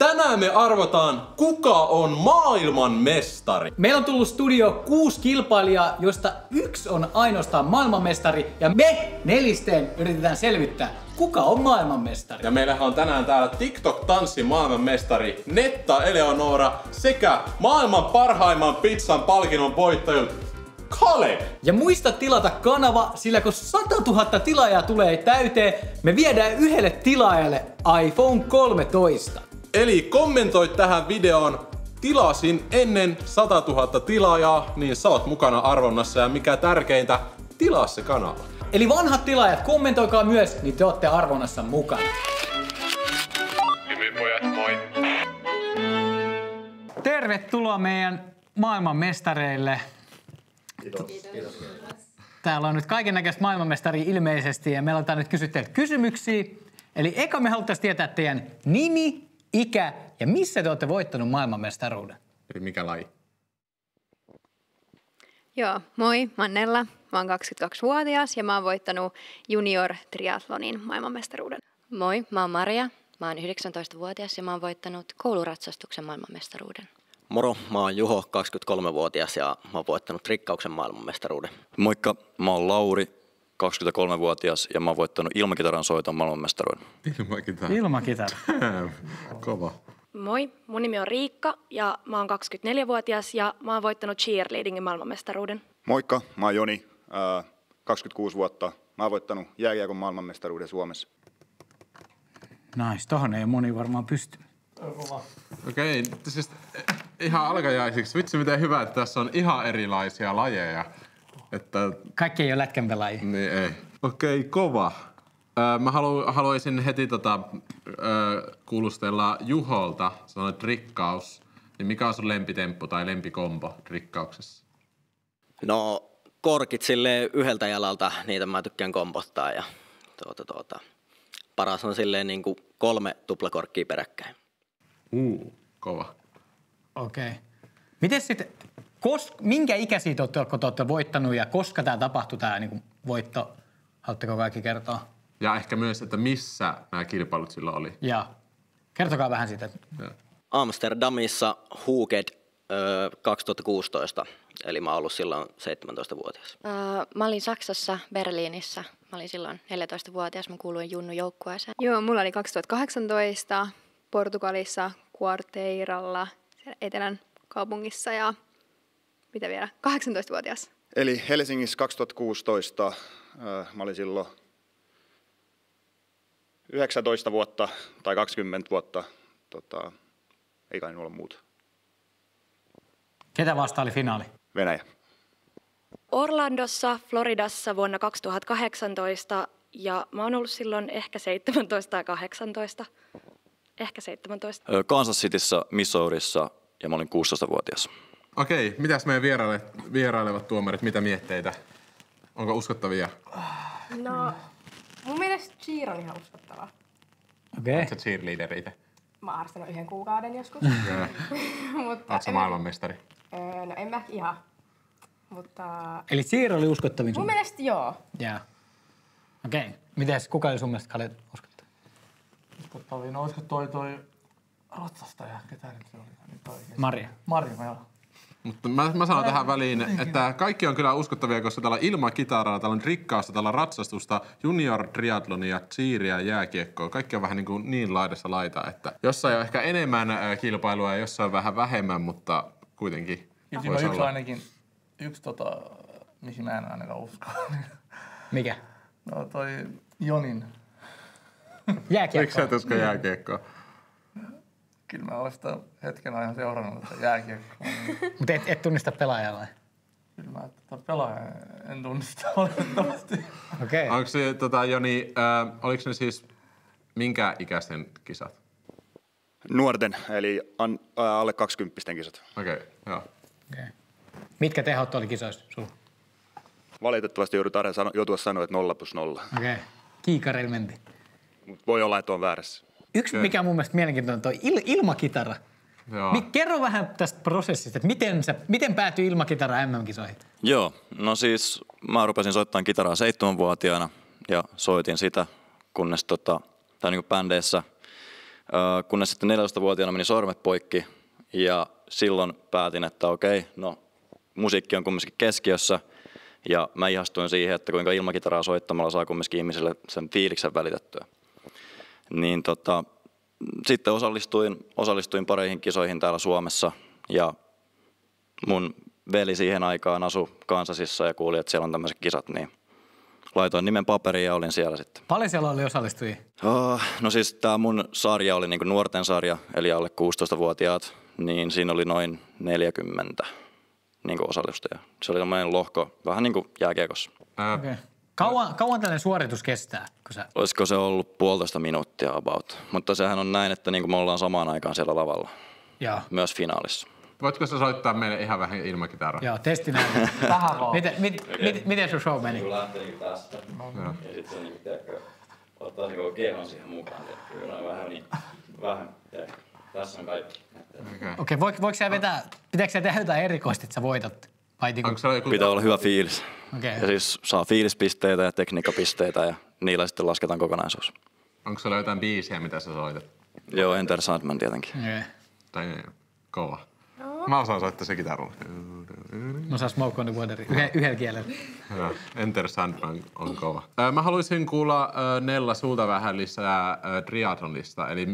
Tänään me arvotaan, kuka on maailman mestari. Meillä on tullut studio 6 kilpailijaa, joista 1 on ainoastaan maailmanmestari. Ja me nelisteen yritetään selvittää, kuka on maailmanmestari. Ja meillähän on tänään täällä TikTok-tanssin maailmanmestari Netta Eleonora sekä maailman parhaimman pizzan palkinnon voittajat Kale. Ja muista tilata kanava, sillä kun 100 000 tilaajaa tulee täyteen, me viedään yhdelle tilaajalle iPhone 13. Eli kommentoi tähän videoon, tilasin ennen 100 000 tilaajaa, niin sä oot mukana arvonnassa ja mikä tärkeintä, tilaa se kanava. Eli vanhat tilaajat, kommentoikaa myös, niin te ootte arvonnassa mukana. Hyvin pojat, moi. Tervetuloa meidän maailmanmestareille. Kiitos. Täällä on nyt kaikennäköistä maailmanmestaria ilmeisesti ja meillä on nyt kysyä teiltä kysymyksiä. Eli eka me haluttaisiin tietää teidän nimi, ikä ja missä te olette voittanut maailmanmestaruuden. Eli mikä laji? Joo, moi, mä oon Nella. Mä oon 22-vuotias ja mä oon voittanut junior triathlonin maailmanmestaruuden. Moi, mä oon Maria. Mä oon 19-vuotias ja mä oon voittanut kouluratsastuksen maailmanmestaruuden. Moro, mä oon Juho, 23-vuotias ja mä oon voittanut trikkauksen maailmanmestaruuden. Moikka, mä oon Lauri, 23-vuotias ja mä oon voittanut ilmakitaran soiton maailmanmestaruuden. Ilmakitara. Kova. Moi, mun nimi on Riikka ja mä oon 24-vuotias ja mä oon voittanut cheerleadingin maailmanmestaruuden. Moikka, mä oon Joni, 26 vuotta. Mä oon voittanut jääkiekon maailmanmestaruuden Suomessa. Nais, tohon ei moni varmaan pysty. Okei, siis ihan alkajaisiksi. Vitsi miten hyvä, että tässä on ihan erilaisia lajeja. Että... Kaikki ei ole lätkänpelaajia. Niin ei. Okei, kova. Mä haluaisin heti kuulustella Juholta, sellainen trikkaus. Niin mikä on sun lempitemppu tai lempikombo trikkauksessa? No, korkit silleen yhdeltä jalalta, niitä mä tykkään kompottaa ja paras on silleen niin kuin 3 tuplakorkkia peräkkäin. Kova. Okei. Miten sitten, minkä ikäisiä te olette voittanut ja koska tämä tapahtui tämä niin voitto? Haluatteko kaikki kertoa? Ja ehkä myös, että missä nämä kilpailut silloin oli. Ja kertokaa vähän siitä. Amsterdamissa Hooked 2016, eli mä oon ollut silloin 17-vuotias. Mä olin Saksassa, Berliinissä. Mä olin silloin 14-vuotias, mä kuuluin Junnu-joukkueeseen. Joo, mulla oli 2018 Portugalissa Quarteiralla etelän kaupungissa ja mitä vielä, 18-vuotias. Eli Helsingissä 2016, mä olin silloin 19 vuotta tai 20 vuotta, ei kai olla muuta. Ketä vastaan oli finaali? Venäjä. Orlandossa, Floridassa vuonna 2018 ja mä oon ollut silloin ehkä 17 tai 18. Ehkä 17. Kansas Cityssä, Missourissa ja mä olin 16-vuotias. Okei, mitäs meidän vierailevat tuomarit, mitä mietteitä? Onko uskottavia? No, mun mielestä cheer on ihan uskottava. Okei. Oletko sä cheerleader itse? Mä oon harrastanut 1 kuukauden joskus. Mutta Oletko sä maailmanmestari? No en mä ihan. Mutta... Eli cheer oli uskottavin sun? Mun mielestä joo. Jaa. Okei. Mites, kuka oli sun mielestä Kalle uskottava? Uskottavia, no olisiko toi ratsastaja, ketä nyt se oli? Maria. Maria, joo. Mutta mä sanon tähän väliin, että kaikki on kyllä uskottavia, koska täällä on ilmakitaraa, täällä on trikkausta, täällä on ratsastusta, junior triathlonia, cheeria, jääkiekkoa. Kaikki on vähän niin laidassa laita, että jossain on ehkä enemmän kilpailua ja jossain vähän vähemmän, mutta kuitenkin Ja siinä on yksi ainakin, mihin mä en ainakaan usko. Mikä? No toi Jonin. Jääkiekkoa. Miksi sä et usko jääkiekkoa? Kyllä mä olen sitä hetken ajan seurannut tätä jääkiekkoa. Mutta et tunnista pelaajaa vai? Kyllä mä pelaaja en tunnista valitettavasti. Okei. Onko se, Joni, oliko ne siis minkä ikäisten kisat? Nuorten, eli alle 20 kisat. Okei, joo. Okay. Mitkä tehot oli kisoissa sulla? Valitettavasti joutua sanoa, että 0+0. Okei. Kiikarilla mentiin. Mut voi olla, että on väärässä. Yksi, mikä on mun mielestä mielenkiintoinen, toi ilmakitara. Joo. Kerro vähän tästä prosessista, että miten päätyi ilmakitara MM-kisoihin? Joo, no siis mä rupesin soittamaan kitaraa 7-vuotiaana ja soitin sitä, kunnes tai niin kuin bändeissä Kunnes sitten 14-vuotiaana meni sormet poikki ja silloin päätin, että okei, no musiikki on kumminkin keskiössä ja mä ihastuin siihen, että kuinka ilmakitaraa soittamalla saa kumminkin ihmiselle sen fiiliksen välitettyä. Niin sitten osallistuin pareihin kisoihin täällä Suomessa ja mun veli siihen aikaan asui Kansasissa ja kuuli, että siellä on tämmöiset kisat, niin laitoin nimen paperiin ja olin siellä sitten. Paljon siellä oli osallistujia? No siis tämä mun sarja oli niinku nuorten sarja, eli alle 16-vuotiaat, niin siinä oli noin 40 niinku osallistujaa. Se oli tämmöinen lohko, vähän niin kuin jääkiekossa. Okay. Kauan tällainen suoritus kestää? Olisiko se ollut 1,5 minuuttia about, mutta sehän on näin, että niinku me ollaan samaan aikaan siellä lavalla, myös finaalissa. Voitko sä soittaa meille ihan vähän ilmakitaraa? Joo, testi näin. Vähän vaan. Miten sun show meni? Kun lähtee niinku tästä ja sitten se niinku, tiedätkö, ottaa se koko kehon siihen mukaan. Vähän, tiedätkö, tässä on kaikki. Okei, voiko sä vetää, pitääkö sä tehdä jotain erikoista, että sä voitat? Pitää olla hyvä fiilis. Okay. Ja siis saa fiilispisteitä ja tekniikkapisteitä ja niillä sitten lasketaan kokonaisuus. Onko sulla jotain biisiä, mitä sä soitat? Joo, Enter Sandman tietenkin. Okay. Tai kova. Mä osaan soittaa se kitaralla. Mä osaan Smoke on the Water yhdellä kielellä. Joo, Enter Sandman on kova. Mä haluaisin kuulla Nella sulta vähän lisää triathlonista. Eli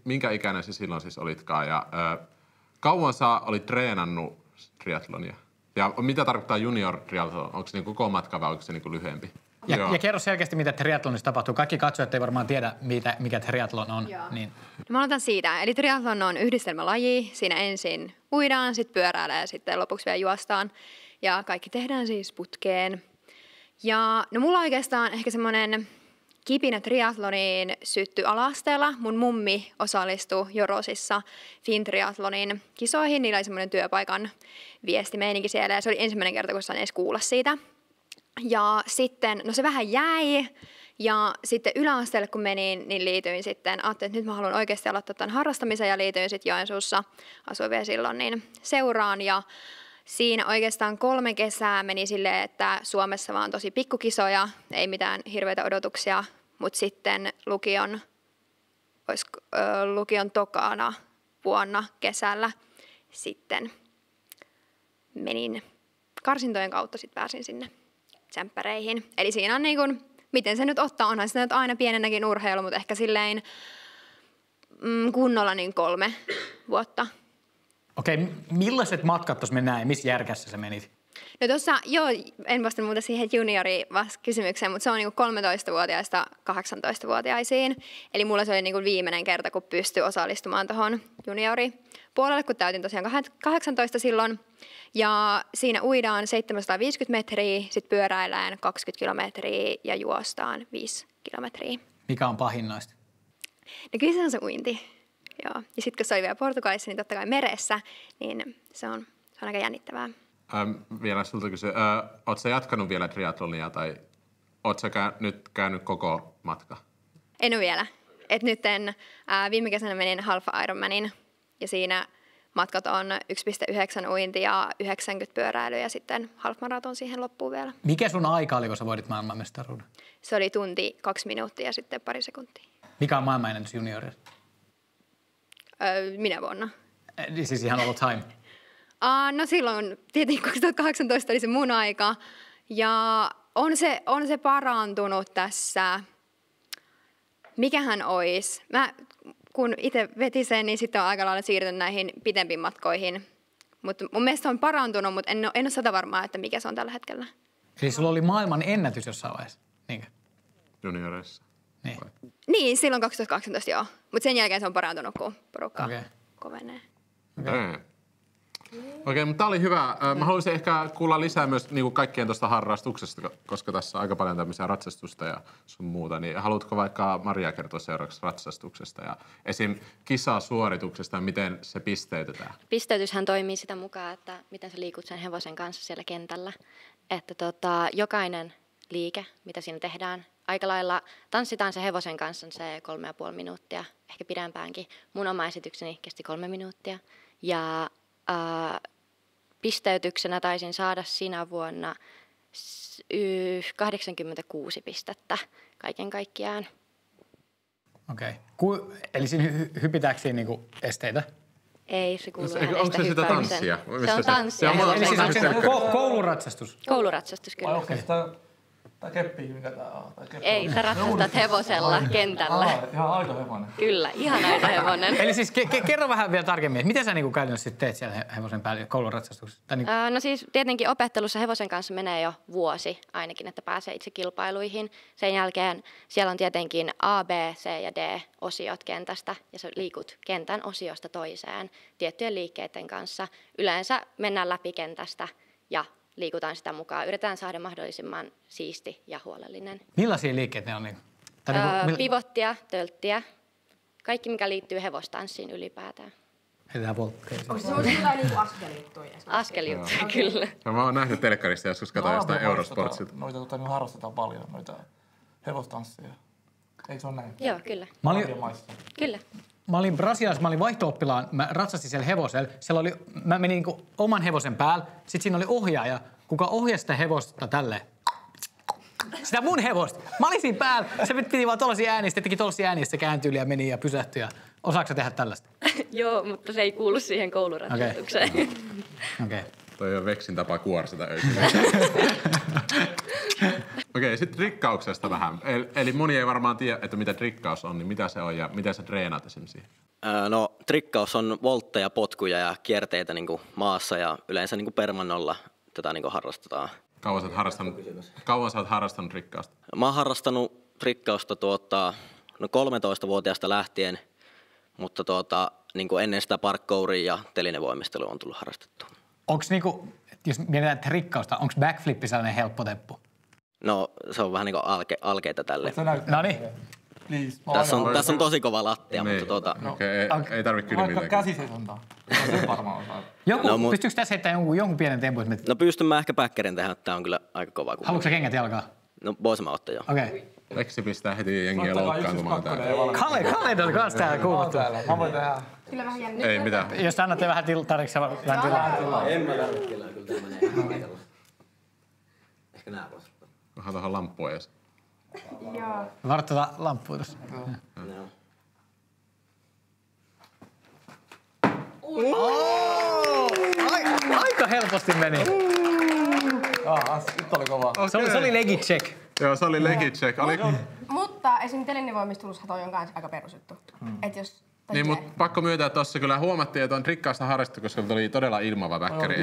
minkä ikäinen sä silloin siis olitkaan ja kauan sä olit treenannut triathlonia? Ja mitä tarkoittaa junior triathlon? Onko se niin koko matka vai onko se niin lyhyempi? Ja kerro selkeästi, mitä triathlonissa tapahtuu. Kaikki katsojat ei varmaan tiedä, mikä triathlon on. Niin. No mä aloitan siitä. Eli triathlon on yhdistelmälaji. Siinä ensin uidaan, sitten pyöräillään ja sitten lopuksi vielä juostaan. Ja kaikki tehdään siis putkeen. Ja no mulla oikeastaan ehkä semmoinen kipinä triathloniin syttyi ala-asteella. Mun mummi osallistui Jorosissa Fintriathlonin kisoihin. Niillä oli semmoinen työpaikan viestimeininki siellä ja se oli ensimmäinen kerta, kun sain edes kuulla siitä. Ja sitten, no se vähän jäi ja sitten yläasteelle kun menin, niin liityin sitten, ajattelin, että nyt mä haluan oikeasti aloittaa tämän harrastamisen ja liityin sitten Joensuussa, asuin vielä silloin, niin seuraan ja siinä oikeastaan 3 kesää meni silleen, että Suomessa vaan tosi pikkukisoja, ei mitään hirveitä odotuksia, mutta sitten lukion tokana vuonna kesällä sitten menin karsintojen kautta, sitten pääsin sinne tsemppäreihin. Eli siinä on niin kuin, miten se nyt ottaa, onhan se nyt aina pienenäkin urheilu, mutta ehkä silleen kunnolla niin 3 vuotta. Okei, millaiset matkat tuossa mennään ja missä järkässä sä menit? No tuossa, joo, en vastannut muuta siihen juniori-kysymykseen, mutta se on niin 13-vuotiaista 18-vuotiaisiin. Eli mulla se oli niin viimeinen kerta, kun pystyi osallistumaan tuohon junioripuolelle, kun täytin tosiaan 18 silloin. Ja siinä uidaan 750 metriä, sitten pyöräillään 20 kilometriä ja juostaan 5 kilometriä. Mikä on pahin noista? No kyllä se on se uinti. Joo. Ja sitten kun se oli vielä Portugalissa, niin totta kai meressä, niin se on aika jännittävää. Vielä sulta kysyä. Oletko sä jatkanut vielä triathlonia tai oletko sä nyt käynyt koko matka? En ole vielä. Viime kesänä menin Half Ironmanin ja siinä matkat on 1,9 uinti ja 90 pyöräilyä ja sitten half-maraton siihen loppuun vielä. Mikä sun aika oli, kun sä voitit maailmanmestaruuden? Se oli tunti 2 minuuttia ja sitten pari sekuntia. Mikä on maailmanennätys juniorissa? Minä vuonna? Siis ihan all time? No silloin tietenkin 2018 oli se mun aika ja on se parantunut tässä. Mikähän ois? Kun itse veti sen, niin sitten on aika lailla siirtynyt näihin pitempiin matkoihin. Mutta mun mielestä on parantunut, mutta en ole 100% varmaa, että mikä se on tällä hetkellä. Siis sulla oli maailman ennätys jossain vaiheessa? Niinkö? Junioreissa. Niin. Niin, silloin 2018 joo. Mutta sen jälkeen se on parantunut, kun porukka kovenee. Okei, mutta tää oli hyvä. Mä haluaisin ehkä kuulla lisää myös niin kuin kaikkien tuosta harrastuksesta, koska tässä on aika paljon tämmöisiä ratsastusta ja sun muuta. Niin haluatko vaikka Maria kertoa seuraavaksi ratsastuksesta ja esim. Kisasuorituksesta ja miten se pisteytetään? Pisteytyshän toimii sitä mukaan, että miten sä liikut sen hevosen kanssa siellä kentällä. Että jokainen liike, mitä siinä tehdään, aika lailla tanssitaan se hevosen kanssa se 3,5 minuuttia, ehkä pidempäänkin. Mun oma esitykseni kesti 3 minuuttia. Ja pisteytyksenä taisin saada sinä vuonna 86 pistettä kaiken kaikkiaan. Okei. Eli siinä hypitääkö siinä niinku esteitä? Ei, se kuuluu Onko se sitä tanssia? Se on tanssia. Eli siis onko se kouluratsastus? Kouluratsastus, kyllä. Vai onko se sitä keppiä, mikä tää on? Ei, sä ratsastat hevosella kentällä. Ihan aito hevonen. Kyllä, ihan aito hevonen. Eli siis kerro vähän vielä tarkemmin, että miten sä niinku käytännössä teet siellä hevosen päällä kouluratsastuksessa? Niinku... No siis tietenkin opettelussa hevosen kanssa menee jo vuosi ainakin, että pääsee itse kilpailuihin. Sen jälkeen siellä on tietenkin A, B, C ja D-osiot kentästä ja sä liikut kentän osiosta toiseen tiettyjen liikkeiden kanssa. Yleensä mennään läpi kentästä ja liikutaan sitä mukaan. Yritetään saada mahdollisimman siisti ja huolellinen. Millaisia liikkeitä ne on? Niin? Pivottia, tölttiä. Kaikki, mikä liittyy hevostanssiin ylipäätään. Heitetään volkkeja. Onko se semmoisia jotain niinku askeljuttuja? Askeljuttuja, kyllä. Mä oon nähnyt telkkarista joskus katsoin jostain Eurosportsilta. Noita harrastetaan paljon, noita hevostansseja. Eikö se ole näin? Joo, kyllä. Kyllä. Mä olin Brasiliassa, mä olin vaihto-oppilaan, mä ratsastin siellä hevosella. Mä menin niinku oman hevosen päällä, sit siinä oli ohjaaja, kuka ohjasi sitä hevosta tälleen. Sitä mun hevosta. Mä olin siinä päällä, se piti vaan tollasia ääniä, sitten teki tollasia ääniä, se kääntyi ja meni ja pysähtyi. Ja osaatko sä tehdä tällaista? Joo, mutta se ei kuulu siihen kouluratsastukseen. Okei. Toi on Veksin tapa kuorsata öisin. Okei, sitten trikkauksesta vähän. Eli moni ei varmaan tiedä, että mitä trikkaus on, niin mitä se on ja miten sä treenaat esimerkiksi? No trikkaus on voltteja, potkuja ja kierteitä niin kuin maassa ja yleensä niin kuin permannolla tätä niin kuin harrastetaan. Kauan sä oot harrastanut trikkausta? Mä oon harrastanut trikkausta 13-vuotiaasta lähtien, mutta niin kuin ennen sitä parkouria ja telinevoimistelua on tullut harrastettua. Onks niinku, jos mietitään trikkausta, onks backflippi sellainen helppo temppu? No se on vähän niin kuin alkeita tälle. Noniin. Tässä on tosi kova lattia, niin. mutta ei tarvitse kyllä mitään. Käsiseisontaa. Se varmaan osaa. Pystyykö tässä heittämään jonkun pienen tempun? No pystyn mä ehkä backerin tehdä, tää on kyllä aika kova. Haluatko sä kengät jalkaa? No voisin mä ottaa, joo. Okei. Veksi pistää heti jengiä loukkaantumaan täällä. Kalle on kans täällä kuuluttu. Mä voin tehdä. Kyllä vähän jännä. Ei mitään. Jos annatte vähän tarvitse vähän tilaa. En mä tarvitse tilaa, kyllä tää menee ihan ehkä nää pois. Vähän tuohon lamppua ees. Joo. Varat tuota lamppua tuossa. Aika helposti meni. Nyt oli kova. Se oli legit check. Joo, se oli legit check. Mutta esim. Telinevoimistelussa toi on kans aika perusjuttu. Et jos... Niin, mutta pakko myöntää, että tuossa kyllä huomattiin, että on trikkausta harrastettu, koska tuli todella ilmava väkkäri.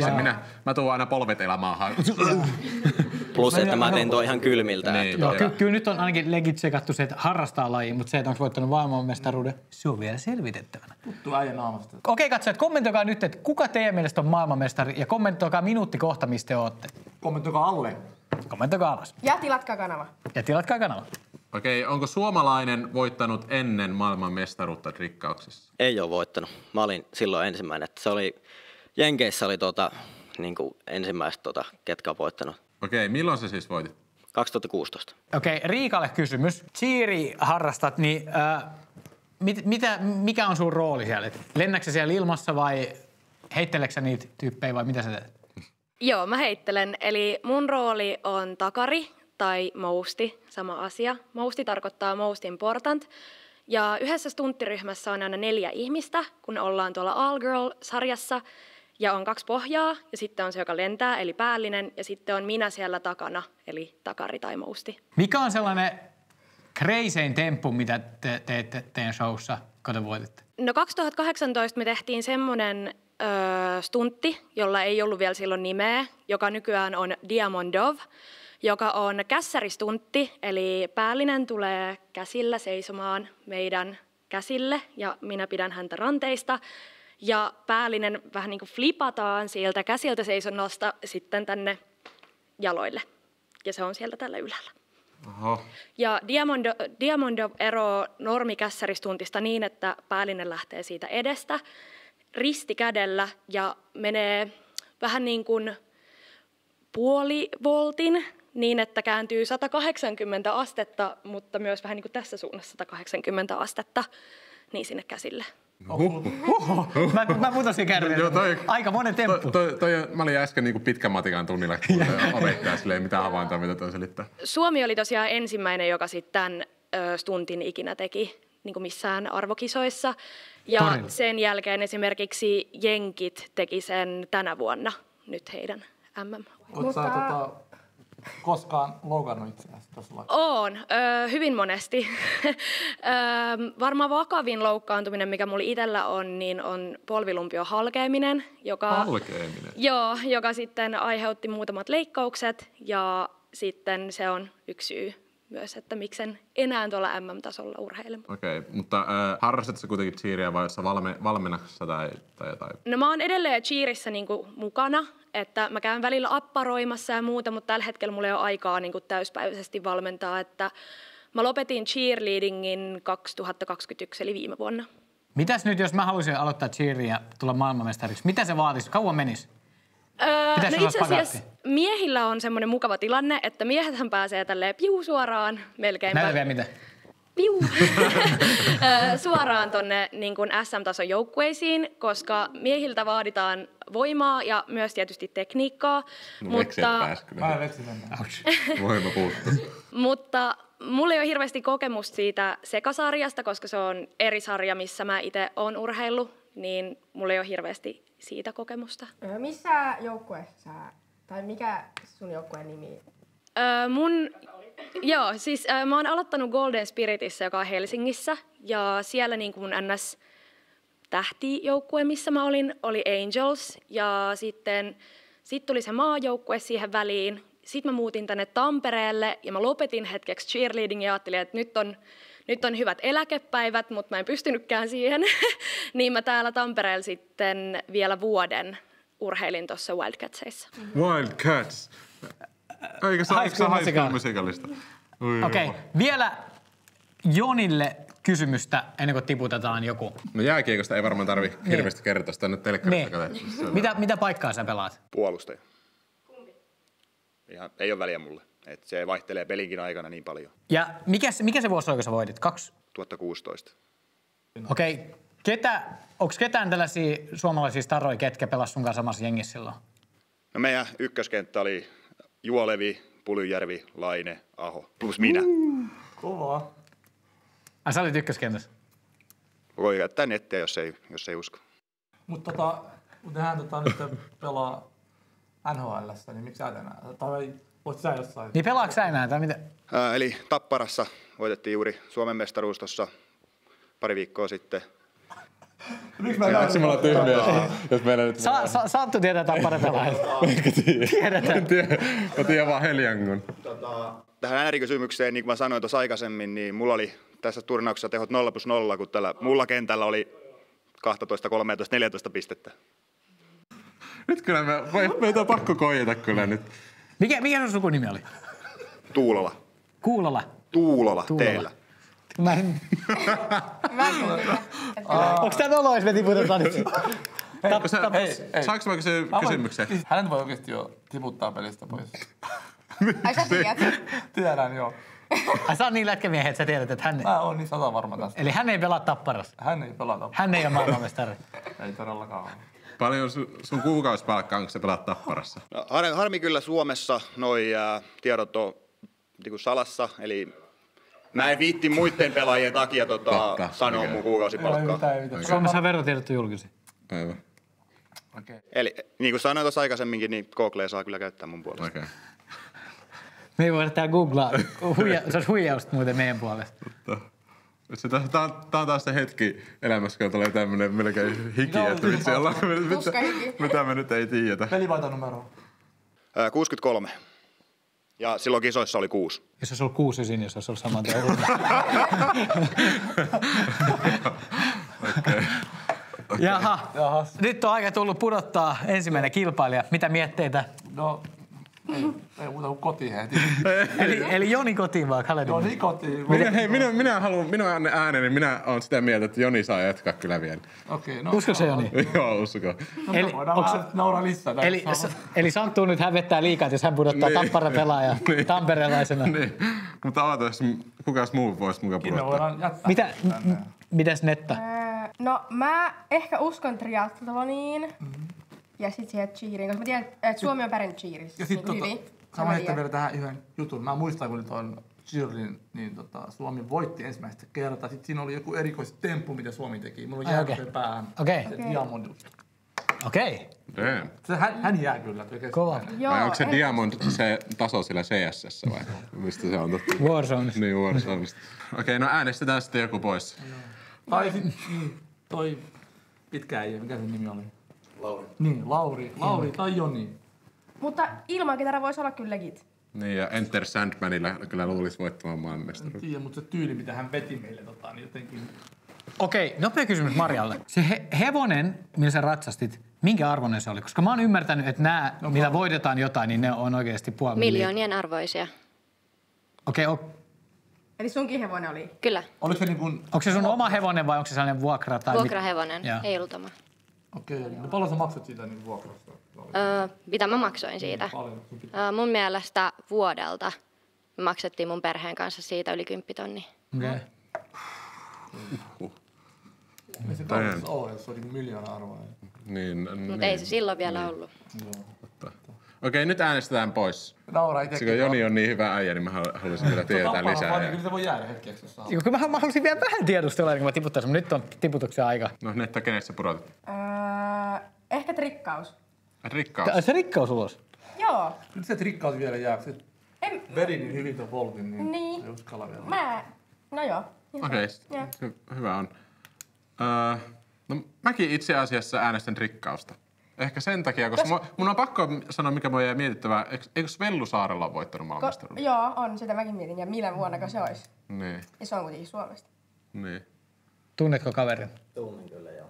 Mä tuun aina polvet elämään. Plus, että mä teen toi ihan kylmiltä. Niin, kyllä nyt on ainakin legit checkattu se, että harrastaa laji, mutta se, että onko voittanut maailmanmestaruuden, se on vielä selvitettävänä. Tuttu äijä naamasta. Okei, katsojat, kommentoikaa nyt, että kuka teidän mielestä on maailmanmestari ja kommentoikaa minuutti kohta, mistä te ootte. Kommentoikaa alle. Kommentoikaa alas. Ja tilatkaa kanava. Okei, onko suomalainen voittanut ennen maailman mestaruutta trikkauksessa? Ei ole voittanut. Mä olin silloin ensimmäinen. Se oli, Jenkeissä oli niin kuin ensimmäiset, ketkä on voittanut. Okei, milloin se siis voitit? 2016. Okei, Riikalle kysymys. Cheeri harrastat, niin mikä on sun rooli siellä? Lennätkö sä siellä ilmassa vai heitteleksä sä niitä tyyppejä vai mitä sä teet? Joo, mä heittelen. Eli mun rooli on takari tai mousti, sama asia. Mousti tarkoittaa most important. Ja yhdessä stunttiryhmässä on aina 4 ihmistä, kun ollaan tuolla All Girl-sarjassa. Ja on 2 pohjaa, ja sitten on se, joka lentää, eli päällinen, ja sitten on minä siellä takana, eli takari tai mousti. Mikä on sellainen crazein temppu, mitä te teette teidän showssa, kun te voititte? No 2018 me tehtiin semmoinen stuntti, jolla ei ollut vielä silloin nimeä, joka nykyään on Diamondov, joka on kässäristuntti, eli päällinen tulee käsillä seisomaan meidän käsille, ja minä pidän häntä ranteista. Ja päällinen vähän niin kuin flipataan sieltä käsiltä seisonnasta sitten tänne jaloille. Ja se on sieltä tällä ylhäällä. Oho. Ja Diamondov eroaa normikässäristuntista niin, että päällinen lähtee siitä edestä ristikädellä ja menee vähän niin kuin puolivoltin niin, että kääntyy 180 astetta, mutta myös vähän niin kuin tässä suunnassa 180 astetta niin sinne käsille. Mä putosin kärryyn. Aika monen temppu. Mä olin äsken niinku pitkän matikan tunnilla, kun opettaja silleen mitä havaintoa, mitä toi selittää. Suomi oli tosiaan ensimmäinen, joka sitten tämän stuntin ikinä teki niin kuin missään arvokisoissa. Ja Torilla. sen jälkeen esimerkiksi jenkit teki sen tänä vuonna, nyt heidän MM. Oletko sä koskaan loukannut itseäsi tuossa lailla? Oon, hyvin monesti. Varmaan vakavin loukkaantuminen, mikä mulla itsellä on, niin on polvilumpion halkeaminen, joka sitten aiheutti muutamat leikkaukset ja sitten se on yksi syy myös, että miksen enää tuolla MM-tasolla urheile. Okei, mutta harrastatko kuitenkin cheeria vai jossain valmennassa tai jotain? No mä oon edelleen cheerissä niinku mukana, että mä käyn välillä apparoimassa ja muuta, mutta tällä hetkellä mulla ei ole aikaa niinku täyspäiväisesti valmentaa, että mä lopetin cheerleadingin 2021 eli viime vuonna. Mitäs nyt, jos mä haluaisin aloittaa cheeria ja tulla maailmanmestariksi? Mitä se vaatisi? Kauan menisi? No itse asiassa miehillä on semmoinen mukava tilanne, että miehethän pääsee tälleen suoraan melkein. Näytä vielä mitä. Suoraan tonne niin kuin SM-tason joukkueisiin, koska miehiltä vaaditaan voimaa ja myös tietysti tekniikkaa. Voima puuttuu. Mutta mulla ei ole hirveästi kokemusta siitä sekasarjasta, koska se on eri sarja, missä mä itse oon urheillut, niin mulla ei ole hirveästi siitä kokemusta. Missä joukkueessa tai mikä sun joukkueen nimi? Mä oon aloittanut Golden Spiritissa, joka on Helsingissä, ja siellä niin kuin mun NS-tähtijoukkue, missä mä olin, oli Angels, ja sitten tuli se maajoukkue siihen väliin. Sitten mä muutin tänne Tampereelle, ja mä lopetin hetkeksi cheerleading ja ajattelin, että nyt on hyvät eläkepäivät, mutta mä en pystynytkään siihen. Niin mä täällä Tampereella sitten vielä vuoden urheilin tuossa Wildcatsissa. Wildcats! Eikä se High School Musicalista. Okei, vielä Jonille kysymystä ennen kuin tiputetaan joku. No jääkiekosta ei varmaan tarvi hirveästi kertoa, sitä nyt telkkarista katsottu. Mitä paikkaa sä pelaat? Puolustaja. Kumpi? Ei ole väliä mulle. Et se vaihtelee pelinkin aikana niin paljon. Ja mikä se vuosi oli, kun sä voitit? 2016. Okei. Onko ketään tällaisia suomalaisia staroja, ketkä pelasivat sun kanssa samassa jengissä silloin? No meidän ykköskenttä oli Juolevi, Pulyjärvi, Laine, Aho. Plus minä. Kovaa. Sä olit ykköskentässä? Voi käyttää nettiä, jos ei usko. Mutta kun tehdään nyt pelaa NHL:ssä, niin miksi sä et enää? Tai voit sä jossain? Niin pelaatko sä enää tai mitä? Eli Tapparassa voitettiin juuri Suomen mestaruus tuossa pari viikkoa sitten. Miksi mä näin? Me ollaan tyhmiä, jos meillä nyt... Saattu tietää Tappara pelaajat. Tiedetään. Mä tiedän vaan Heliangon. Tähän äärikysymykseen, niin kuin mä sanoin tuossa aikaisemmin, niin mulla oli tässä turnauksessa tehot 0+0, kun tällä mulla kentällä oli 12, 13, 14 pistettä. Nyt kyllä meitä on pakko koijata kyllä nyt. Mikä sun sukunimi oli? Tuulola. Kuulola? Tuulola. Teillä. Mä en tiedä. Onks tää noloa, jos me tiputetaan nyt? Saanko mä kysyä kysymyksen? Hänet voi oikeesti jo tiputtaa pelistä pois. Ai sä tiedät? Tiedän, joo. Ai sä oot niin lätkämiehiä, että sä tiedät, että hän... Mä oon niin 100 varma tästä. Eli hän ei pelaa Tapparassa? Hän ei pelaa Tapparassa. Hän ei ole maailmanmestari? Ei todellakaan ole. Paljon sun kuukausipalkkaa, onko se pelaat Tapparassa? No, harmi kyllä Suomessa noi tiedot on niin salassa, eli mä en viitti muiden pelaajien takia sanoa mun kuukausipalkkaa. Suomessa verotiedot on julkisia. Aivan. Okay. Eli niin kuin sanoin tuossa aikaisemmin, niin Googlea saa kyllä käyttää mun puolesta. Okay. Me ei voida täällä googlaa. Se olisi huijausta muuten meidän puolesta. Tää on taas se hetki elämässä, kun tulee tämmönen melkein hiki, että vitsi ollaan. Mitä me nyt ei tiedetä. Pelivaitonumero? 63. Ja silloin kisoissa oli 6. Jos olisi ollut 6 niin jos olisi ollut saman tien. Okei. Jaha. Nyt on aika tullut pudottaa ensimmäinen kilpailija. Mitä mietteitä? No, ei muuta kuin kotiin heti. Eli Joni kotiin vaan, Kaledin. Joni kotiin. Minä annan ääneni, minä olen sitä mieltä, että Joni saa jatkaa kyllä vielä. Okei, no. Usko se Joni? Joo, usko. No eli, voidaan nauraa lisää. Eli Santtu nyt hävettää liikaa, jos hän pudottaa Tappara pelaaja tamperelaisena. Niin, mutta avata, jos kukas muu voisi mukaan pudottaa. Mitäs Netta? No mä ehkä uskon triathloniin ja sit siihen cheeriin, koska mä tiedän, että Suomi on pärjännyt cheerissä. Ja sit mä heittän vielä tähän yhden jutun. Mä muistan, kun nyt on Cheerin, niin Suomi voitti ensimmäistä kertaa. Sitten siinä oli joku erikoistemppu, mitä Suomi teki. Mulla on jäänyt päähän se Diamond. Okei. Hän jää kyllä. Kova. Vai onko se Diamond se taso sillä CS:ssä vai? Mistä se on totta? Warzone. Niin, Warzonesta. Okei, no äänestetään sitten joku pois. Tai toi pitkä äijä, mikä sen nimi oli? Lauri. Niin, Lauri tai Joni. Mutta ilmakitara voisi olla kyllä legit. Niin, ja Enter Sandmanilla kyllä luulisi voittamaan maailmanmestaruuden. En tiedä, mutta se tyyli, mitä hän veti meille, niin jotenkin... Okei, nopea kysymys Marjalle. Se hevonen, millä sä ratsastit, minkä arvoinen se oli? Koska mä oon ymmärtänyt, että nämä, millä voitetaan jotain, niin ne on oikeasti puoli miljoonien arvoisia. Okei, eli sunkin hevonen oli? Kyllä. Oliko se, niin kun... onko se sun oma hevonen vai onko se sellainen vuokra? Tai vuokrahevonen, ei ollut oma. Okei, no paljon sä maksat siitä niin vuokrasta? Mitä mä maksoin siitä? Mun mielestä vuodelta me maksettiin mun perheen kanssa siitä yli 10 000. Okei. Ei se kauheasti ole, jos se oli miljoona arvoa. Mutta ei se silloin vielä ollut. Okei, nyt äänestetään pois. Naura itse. Koska Joni on niin hyvä äijä, niin mä haluaisin kyllä tietää lisää. Kyllä se voi jäädä hetkeksi, jos saa. Kyllä mä haluaisin vielä vähän tiedustella, kun mä tiputtaisin, mutta nyt on tiputuksen aika. No Netta, kenestä sä pudotat? Ehkä trikkaus. Rikkaus? Se rikkaus ulos? Joo. Nyt se trikkaus vielä jää. Se veri niin hyvin tuon voltin, niin ei uskalla vielä. No joo. Okei, hyvä on. No mäkin itse asiassa äänestän rikkausta. Ehkä sen takia, koska mun on pakko sanoa, mikä mua jäi mietittävää. Eikö Vellu Saarella ole voittanut maailmanmestaruuden? Joo, on. Sitä mäkin mietin. Ja millä vuonna se olisi? Niin. Ja se on kuitenkin Suomesta. Niin. Tunnetko kaverin? Tunnen kyllä, joo.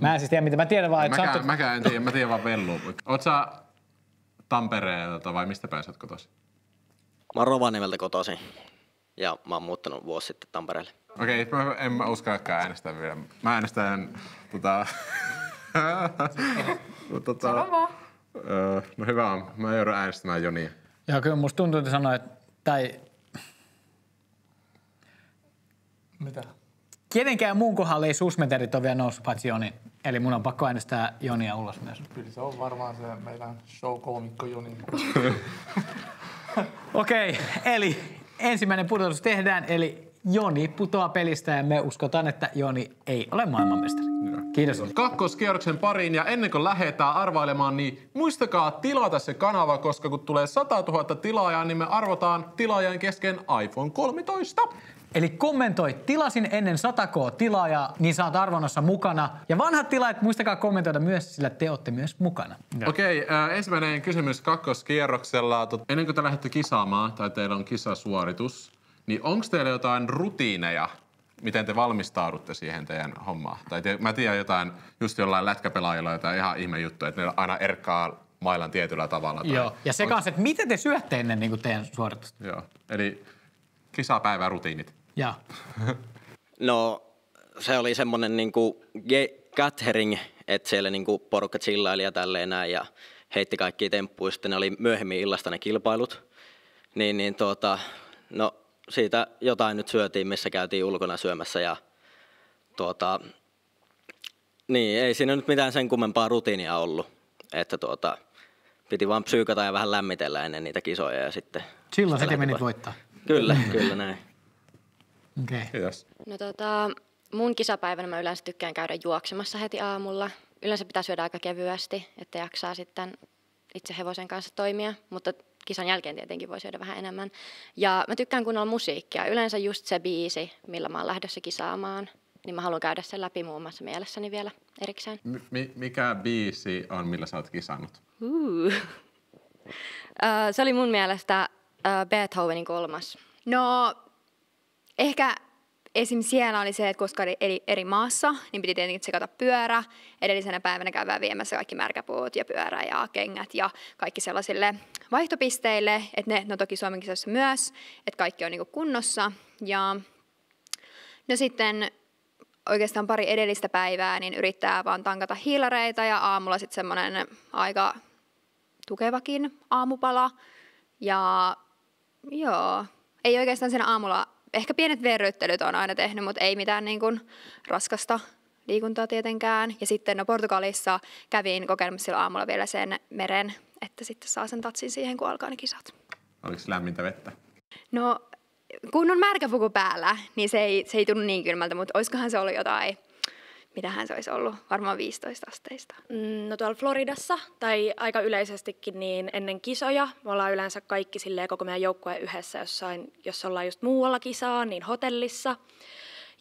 Mä en siis tiedä, mitä. Mä tiedän vaan, että mäkään en tiedä. Mä tiedän vaan Vellu. Oot sä Tampereelta vai mistä päin sä oot kotoisin? Mä oon Rovaniemeltä kotoisin. Ja mä oon muuttanut vuosi sitten Tampereelle. Okei, en mä uskallakaan äänestää vielä. Mä äänestän Sano vaan. No hyvä on. Mä joudun äänestämään Jonia. Joo, kyllä musta tuntuu, että sanoa, että Mitä? kenenkään muun kohdalla ei susmeterit ole vielä noussut paitsi Joni. Eli mun on pakko äänestää Jonia ulos myös. Kyllä se on varmaan se meidän show-koomikko Joni. Okei, eli ensimmäinen pudotus tehdään, eli Joni putoaa pelistä ja me uskotaan, että Joni ei ole maailmanmestari. Kiitos. Kakkoskierroksen pariin ja ennen kuin lähdetään arvailemaan, niin muistakaa tilata se kanava, koska kun tulee 100 000 tilaajaa, niin me arvotaan tilaajien kesken iPhone 13. Eli kommentoi, tilasin ennen 100k tilaajaa, niin saat arvonnassa mukana. Ja vanhat tilaajat, muistakaa kommentoida myös, sillä te olette myös mukana. Okei, ensimmäinen kysymys kakkoskierroksella. Ennen kuin te lähdette kisaamaan, tai teillä on kisasuoritus, niin onko teillä jotain rutiineja, miten te valmistaudutte siihen teidän hommaan? Tai mä tiedän jotain, just jollain lätkäpelaajilla jotain ihan ihme juttuja, että ne aina erkkaa mailan tietyllä tavalla. Joo, ja se kanssa, että miten te syötte ennen niin teidän suoritusta? Joo, eli kisapäivän rutiinit. Joo. No, se oli semmonen niinku gathering, että siellä niinku porukka chillaili ja tälleen näin ja heitti kaikkia temppuja. Sitten ne oli myöhemmin illasta ne kilpailut. No siitä jotain nyt syötiin, missä käytiin ulkona syömässä ja niin ei siinä nyt mitään sen kummempaa rutiinia ollut. Että piti vaan psyykata ja vähän lämmitellä ennen niitä kisoja ja sitten... Silloin sitten menit voittaa. Kyllä näin. Okei. Kiitos. No mun kisapäivänä mä yleensä tykkään käydä juoksemassa heti aamulla. Yleensä pitää syödä aika kevyesti, että jaksaa sitten itse hevosen kanssa toimia, mutta kisan jälkeen tietenkin voi syödä vähän enemmän. Ja mä tykkään kuunnella musiikkia. Yleensä just se biisi, millä mä oon lähdössä kisaamaan, niin mä haluan käydä sen läpi muun muassa mielessäni vielä erikseen. Mikä biisi on, millä sä oot kisannut? Se oli mun mielestä Beethovenin 3. No, ehkä esim. Siellä oli se, että koska oli eri maassa, niin piti tietenkin tsekata pyörä. Edellisenä päivänä käydään viemässä kaikki märkäpuut ja pyörä ja kengät ja kaikki sellaisille vaihtopisteille. Että ne toki Suomen kisoissa myös, että kaikki on niinku kunnossa. Ja no sitten oikeastaan pari edellistä päivää, niin yrittää vaan tankata hiilareita ja aamulla sitten semmoinen aika tukevakin aamupala. Ja joo, ei oikeastaan siinä aamulla, ehkä pienet verryttelyt on aina tehnyt, mutta ei mitään niin kuin raskasta liikuntaa tietenkään. Ja sitten Portugalissa kävin kokeilemassa silloin aamulla vielä sen meren, että sitten saa sen tatsin siihen, kun alkaa ne kisat. Oliko lämmintä vettä? No, kun on märkä puku päällä, niin se ei tunnu niin kylmältä, mutta olisikohan se ollut jotain, mitähän se olisi ollut, varmaan 15 asteista. No tuolla Floridassa tai aika yleisestikin niin ennen kisoja me ollaan yleensä kaikki silleen koko meidän joukkue yhdessä jossain, jos ollaan just muualla kisaa, niin hotellissa.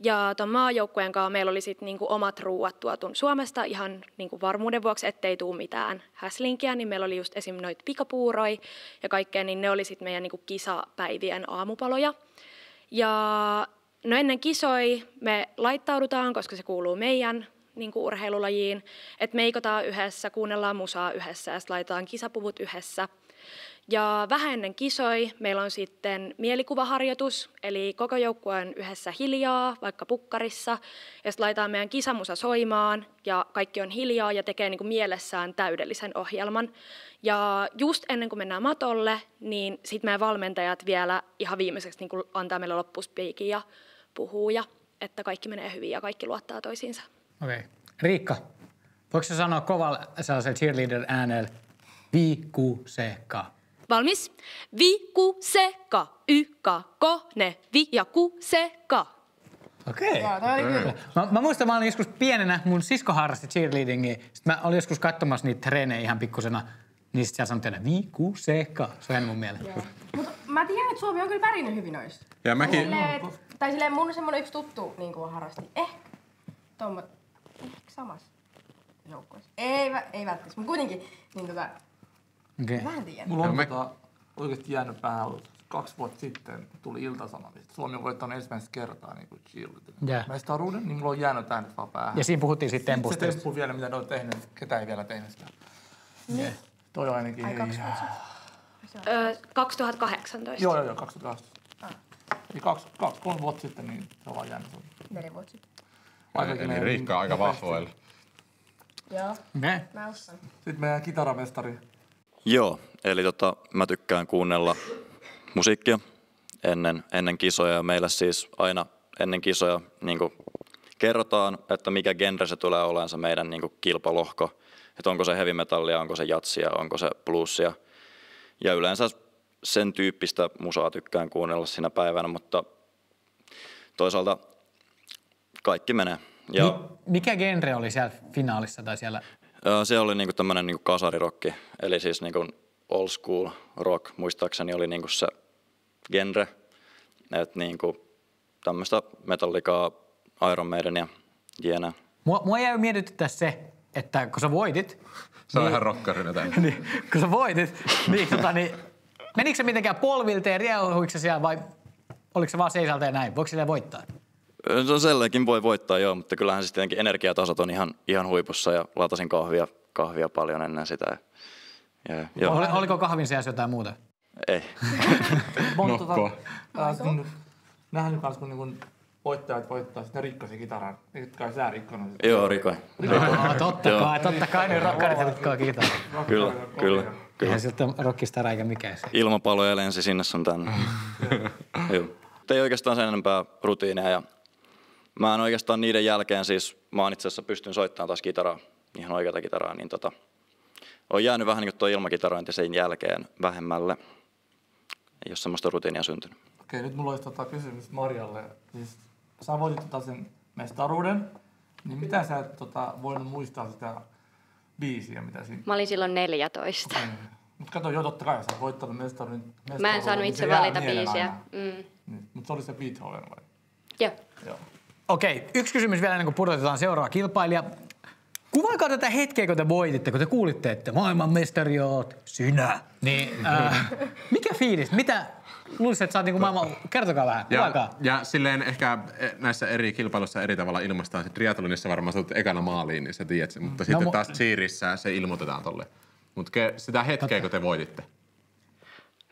Ja tuon maajoukkueen kanssa meillä oli sitten niinku omat ruuat tuotu Suomesta ihan niinku varmuuden vuoksi, ettei tule mitään häslinkiä, niin meillä oli just esim. Noita pikapuuroi ja kaikkea, niin ne oli sitten meidän niinku kisapäivien aamupaloja. Ja no ennen kisoi me laittaudutaan, koska se kuuluu meidän niinku urheilulajiin, että meikotaan yhdessä, kuunnellaan musaa yhdessä ja sitten laitetaan kisapuvut yhdessä. Ja vähän ennen kisoi meillä on sitten mielikuvaharjoitus, eli koko joukkue on yhdessä hiljaa, vaikka pukkarissa, ja sitten laitetaan meidän kisamusa soimaan, ja kaikki on hiljaa ja tekee niin kuin mielessään täydellisen ohjelman. Ja just ennen kuin mennään matolle, niin sitten meidän valmentajat vielä ihan viimeiseksi niin kuin antaa meille loppuspiikin ja puhuu, ja että kaikki menee hyvin ja kaikki luottaa toisiinsa. Okei. Riikka, voiko sä sanoa kovalla sellaisella cheerleader-äänellä viikuseka? Valmis? Viikuseka, ykka, kone, vi ja kuseka. Okei. Joo, toi oli kyllä. Mä muistan, mä olin joskus pienenä, mun sisko harrasti cheerleadingia. Sitten mä olin joskus katsomassa niitä treenejä ihan pikkusena. Niin sit siellä sanottiin aina viikuseka. Se on jäänyt mun mieleen. Mutta mä tiedän, että Suomi on kyllä pärjännyt hyvin noissa. Ja mäkin... Silleen mun semmonen yksi tuttu niin kuin harrasti. Ehkä samassa joukkueessa. Ei välttämättä, mutta kuitenkin. Niin Okay. Mä en tiedä. Mulla on oikeasti jäänyt päähän 2 vuotta sitten, tuli Ilta-Sanomista. Suomi on voittanut ensimmäistä kertaa niin kuin mestaruuden, niin mulla on jäänyt äänet vaan päähän. Ja siinä puhuttiin sitten tempusta. Se temppu vielä, mitä ne on tehnyt, ketä ei vielä tehnyt sitä. Niin. Toi on ainakin... Ai 2 vuotta sitten. 2018. Joo, 2018. Eli 2-3 vuotta sitten, niin se on vaan jäänyt. 4 vuotta sitten. Eli Riikka on aika vahvoilla. Joo, Okay. mä uskon. Sitten meidän kitaramestari. Joo, eli mä tykkään kuunnella musiikkia ennen kisoja. Ja meillä siis aina ennen kisoja niin kerrotaan, että mikä genre se tulee olemaan se meidän niin kilpalohko. Että onko se heavy metallia, onko se jatsia, onko se bluesia. Ja yleensä sen tyyppistä musaa tykkään kuunnella siinä päivänä, mutta toisaalta kaikki menee. Ja Mikä genre oli siellä finaalissa tai siellä? Se oli niinku tämmöinen niinku kasarirokki, eli siis niinku old school rock, muistaakseni oli niinku se genre. Että niinku tämmöistä Metallicaa, Iron Maidenia, jne. Mua jäi mietityttää se, että kun sä voitit... Se on ihan rockarina täällä. Niin, kun sä voitit, niin, menikö se mitenkään polvilta ja riehuiko se siellä vai oliko se vaan seisalta ja näin? Voiko sillä voittaa? No selleenkin voi voittaa joo, mutta kyllähän siis tietenkin energiatasot on ihan huipussa ja latasin kahvia paljon ennen sitä. Ja Oliko kahvin seassa jotain muuta? Ei. Nokkoa. Nähnyt kans kun niinku voittajat voittaa, sitten ne rikkosi kitaran. Nyt kai sä rikkonut. Joo, rikoin. Totta kai ne rokkarit rikkoo kitaran. Kyllä. Eihän siltä rockistara eikä mikään. Ilmapalloja lensi sinne sun tänne. Joo. Ei oikeastaan sen enempää rutiineja. Ja mä en oikeastaan niiden jälkeen siis, mä oon itse asiassa pystyn soittamaan taas kitaraa, ihan oikeata kitaraa, niin on jäänyt vähän niin kuin tuo ilmakitarointi sen jälkeen vähemmälle. Ei ole semmoista rutiinia syntynyt. Okei, nyt mulla olisi kysymys Marjalle. Siis, sä voitit sen mestaruuden, niin mitä sä et voinut muistaa sitä biisiä, mitä siinä... Mä olin silloin 14. Mutta kato, joo, totta kai sä oot voittanut mestaruuden. Mä en saanut itse valita biisiä. Mutta se oli se Beethoven vai? Joo. Okei, yksi kysymys vielä ennen kuin pudotetaan seuraava kilpailija. Kuvaikaa tätä hetkeä, kun te voititte, kun te kuulitte, että maailmanmestari oot sinä. Niin, mikä fiilis? Mitä luulisit, että sä oot niinku maailman... Kertokaa vähän, kuvaikaa. Ja silleen ehkä näissä eri kilpailuissa eri tavalla ilmaistaan. Sitten triathlonissa varmaan sä oot ekana maaliin, niin sä tiedät sen. Mutta sitten taas cheerissä se ilmoitetaan tolle. Mutta sitä hetkeä, kun te voititte.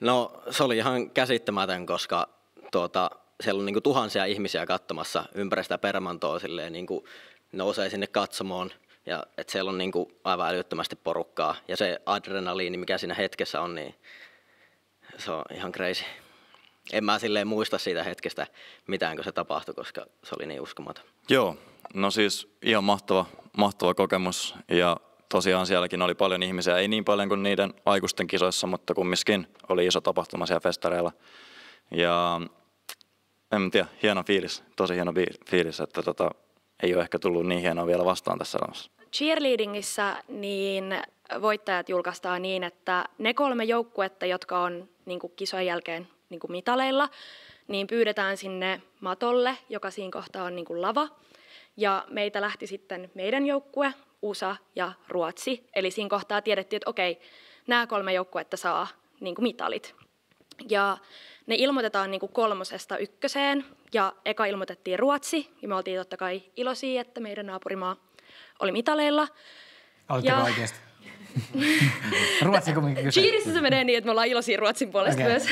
No se oli ihan käsittämätön, koska siellä on niinku tuhansia ihmisiä katsomassa ympäri sitä permantoa silleen niinku nousee sinne katsomoon. Ja että siellä on niinku aivan älyttömästi porukkaa. Ja se adrenaliini, mikä siinä hetkessä on, niin se on ihan crazy. En mä silleen muista siitä hetkestä mitään, kun se tapahtui, koska se oli niin uskomaton. Joo, no siis ihan mahtava kokemus. Ja tosiaan sielläkin oli paljon ihmisiä, ei niin paljon kuin niiden aikuisten kisoissa, mutta kumminkin oli iso tapahtuma siellä festareilla. Ja en tiedä, hieno fiilis, tosi hieno fiilis, että ei ole ehkä tullut niin hienoa vielä vastaan tässä elämässä. Cheerleadingissä niin voittajat julkaistaan niin, että ne 3 joukkuetta, jotka on niin kuin kisojen jälkeen niin kuin mitaleilla, niin pyydetään sinne matolle, joka siinä kohtaa on niin kuin lava. Ja meitä lähti sitten meidän joukkue, USA ja Ruotsi. Eli siinä kohtaa tiedettiin, että okei, nämä 3 joukkuetta saa niin kuin mitalit. Ja ne ilmoitetaan niin kuin 3–1. Ja eka ilmoitettiin Ruotsi. Ja me oltiin totta kai iloisia, että meidän naapurimaa oli mitaleilla. Oletteko oikeasti? Ruotsi kumminkin kyse. Cheerissä se menee niin, että me ollaan iloisia Ruotsin puolesta myös.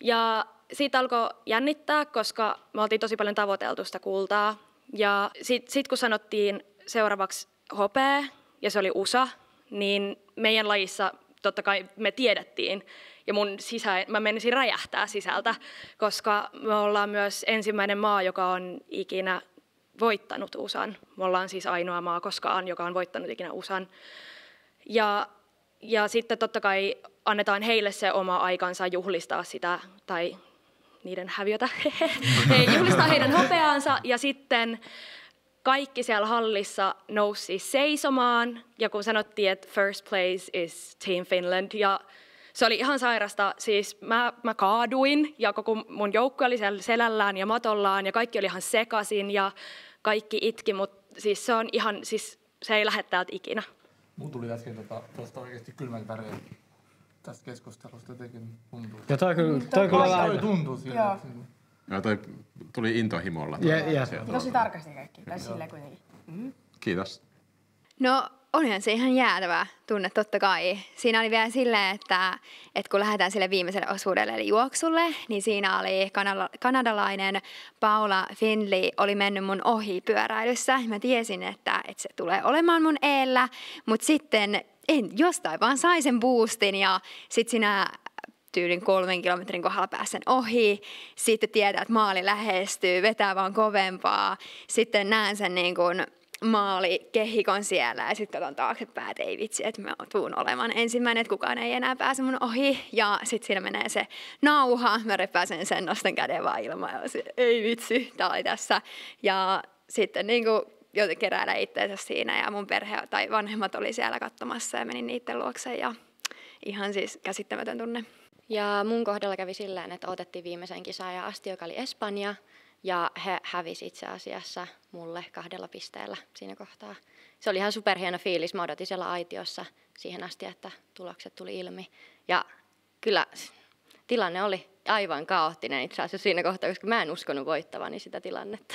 Ja siitä alkoi jännittää, koska me oltiin tosi paljon tavoiteltu sitä kultaa. Ja sit kun sanottiin seuraavaksi hopea, ja se oli USA, niin meidän lajissa totta kai me tiedettiin. Ja mä menisin räjähtää sisältä, koska me ollaan myös ensimmäinen maa, joka on ikinä voittanut USAn. Me ollaan siis ainoa maa koskaan, joka on voittanut ikinä USAn. Ja sitten totta kai annetaan heille se oma aikansa juhlistaa sitä, tai niiden häviötä, juhlistaa heidän hopeaansa. Ja sitten kaikki siellä hallissa nousi siis seisomaan, ja kun sanottiin, että first place is Team Finland, ja se oli ihan sairasta. Siis mä kaaduin, ja koko mun joukkue oli siellä selällään ja matollaan, ja kaikki oli ihan sekaisin, ja kaikki itki, mutta siis se on ihan, siis se ei lähde täältä ikinä. Mun tuli äsken tuosta oikeasti kylmän väreä tästä keskustelusta jotenkin tuntuu. Ja toi kyllä tuntuu siltä. Ja toi tuli intohimolla. Tosi tarkasti kaikki, tai silleen kuitenkin. Kiitos. No onhan se ihan jäätävä tunne totta kai. Siinä oli vielä silleen, että kun lähdetään sille viimeiselle osuudelle eli juoksulle, niin siinä oli kanadalainen Paula Findlay oli mennyt mun ohi pyöräilyssä. Mä tiesin, että se tulee olemaan mun eellä, mutta sitten jostain vaan sai sen boostin ja sitten siinä tyylin 3 kilometrin kohdalla pääsen ohi. Sitten tiedän, että maali lähestyy, vetää vaan kovempaa. Sitten näen sen niin kuin maali kehikon siellä ja sitten katson taaksepäin, että ei vitsi, että mä tuun olemaan ensimmäinen, että kukaan ei enää pääse mun ohi. Ja sitten siinä menee se nauha, mä repäsen sen, nostan käden vaan ilmaan ja ei vitsi, tää oli tässä. Ja sitten niin kuin joten keräillä itseensä siinä ja mun perhe tai vanhemmat oli siellä katsomassa ja menin niiden luokse ja ihan siis käsittämätön tunne. Ja mun kohdalla kävi silleen, että otettiin viimeisen kisaan asti, joka oli Espanja. Ja he hävisi itse asiassa mulle 2 pisteellä siinä kohtaa. Se oli ihan superhieno fiilis. Mä odotin siellä aitiossa siihen asti, että tulokset tuli ilmi. Ja kyllä tilanne oli aivan kaoottinen itse asiassa siinä kohtaa, koska mä en uskonut voittavani sitä tilannetta.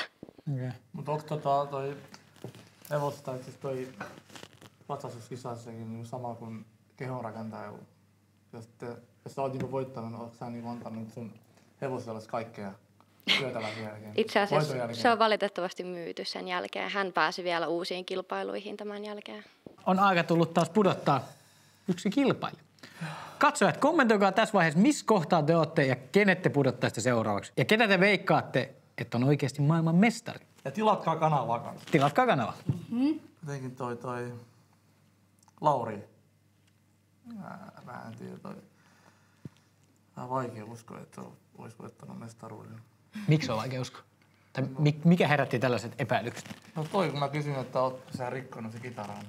Okay. Mutta onko toi hevosta, siis toi vatsastuskisassakin niin sama kuin kehonrakentaja? Jos sä oot niinku voittanut, ootko sä niinku antanut sun hevoselle kaikkea? Itse asiassa se on valitettavasti myyty sen jälkeen. Hän pääsi vielä uusiin kilpailuihin tämän jälkeen. On aika tullut taas pudottaa yksi kilpailu. Katsojat, kommentoikaa tässä vaiheessa, missä kohtaa te olette ja kenet te pudottaisitte seuraavaksi. Ja ketä te veikkaatte, että on oikeasti maailman mestari. Ja tilatkaa kanavaa kanssa. Tilatkaa kanavaa. Jotenkin toi Lauri. Mä en tiedä toi. Vähän vaikea uskoa, että olisi voittanut mestaruuden. Miksi on vaikea uskoa? Tai mikä herätti tällaiset epäilykset? No toi, kun mä kysyin, että ootko sä rikkonut se kitaran.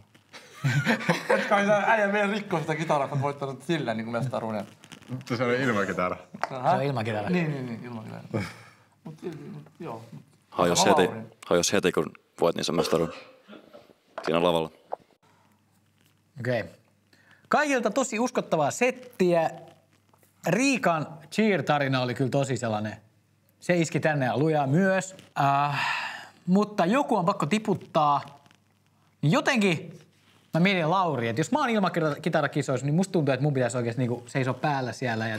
Et kai sä äijä vielä rikkoa sitä kitaraa, kun voittanut silleen niin kuin mestaruuden. Mutta se oli ilmakitara. Se on ilmakitara. Niin, ilmakitara. Mut joo. Hajos heti, kun voit niin sen mestaruuden. Siinä lavalla. Okei. Kaikilta tosi uskottavaa settiä. Riikan cheer-tarina oli kyllä tosi sellainen. Se iski tänne ja lujaa myös. Mutta joku on pakko tiputtaa. Jotenkin mä mietin Lauri, että jos mä oon ilmakitarakisoissa, niin musta tuntuu, että mun pitäisi oikeasti niinku seisoa päällä siellä ja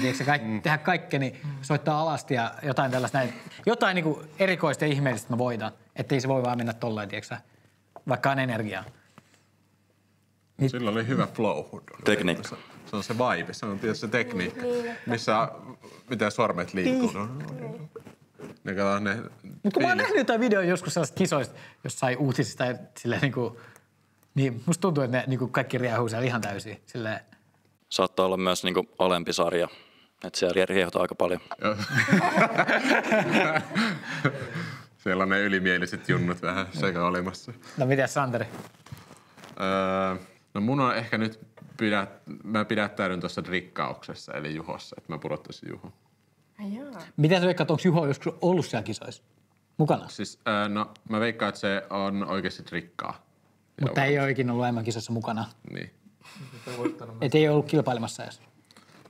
tehdä kaikkeni, soittaa alasti ja jotain tällaista näin. Jotain niinku erikoista ja ihmeellistä mä voitan. Ettei se voi vaan mennä tolleen, tiiäksä, vaikka on energiaa. Niin. Sillä oli hyvä flow. Tekniikka. Se on se vibe, se on tietysti se tekniikka, missä miten sormet liikkuu. Mutta kun mä oon nähnyt jotain videoja joskus sellaisista kisoista, jossain uutisista, silleen niinku, niin musta tuntuu, että ne niinku kaikki riehuu siellä ihan täysin. Silleen. Saattaa olla myös niinku alempi sarja, Että siellä riehotaan aika paljon. Siellä on ne ylimieliset junnut vähän sekä olemassa. No mitäs Santeri? No mun on ehkä nyt, mä pidättäydyn tuossa drikkauksessa, eli Juhossa, että mä pudottaisin Juho. Mitä sä veikkaat, onko Juho joskus ollut siellä kisoissa mukana? Siis, no mä veikkaan, että se on oikeasti drikkaa. Mutta ei ole ikinä ollut MM-kisossa mukana. Niin. Et ei ollut kilpailemassa edes.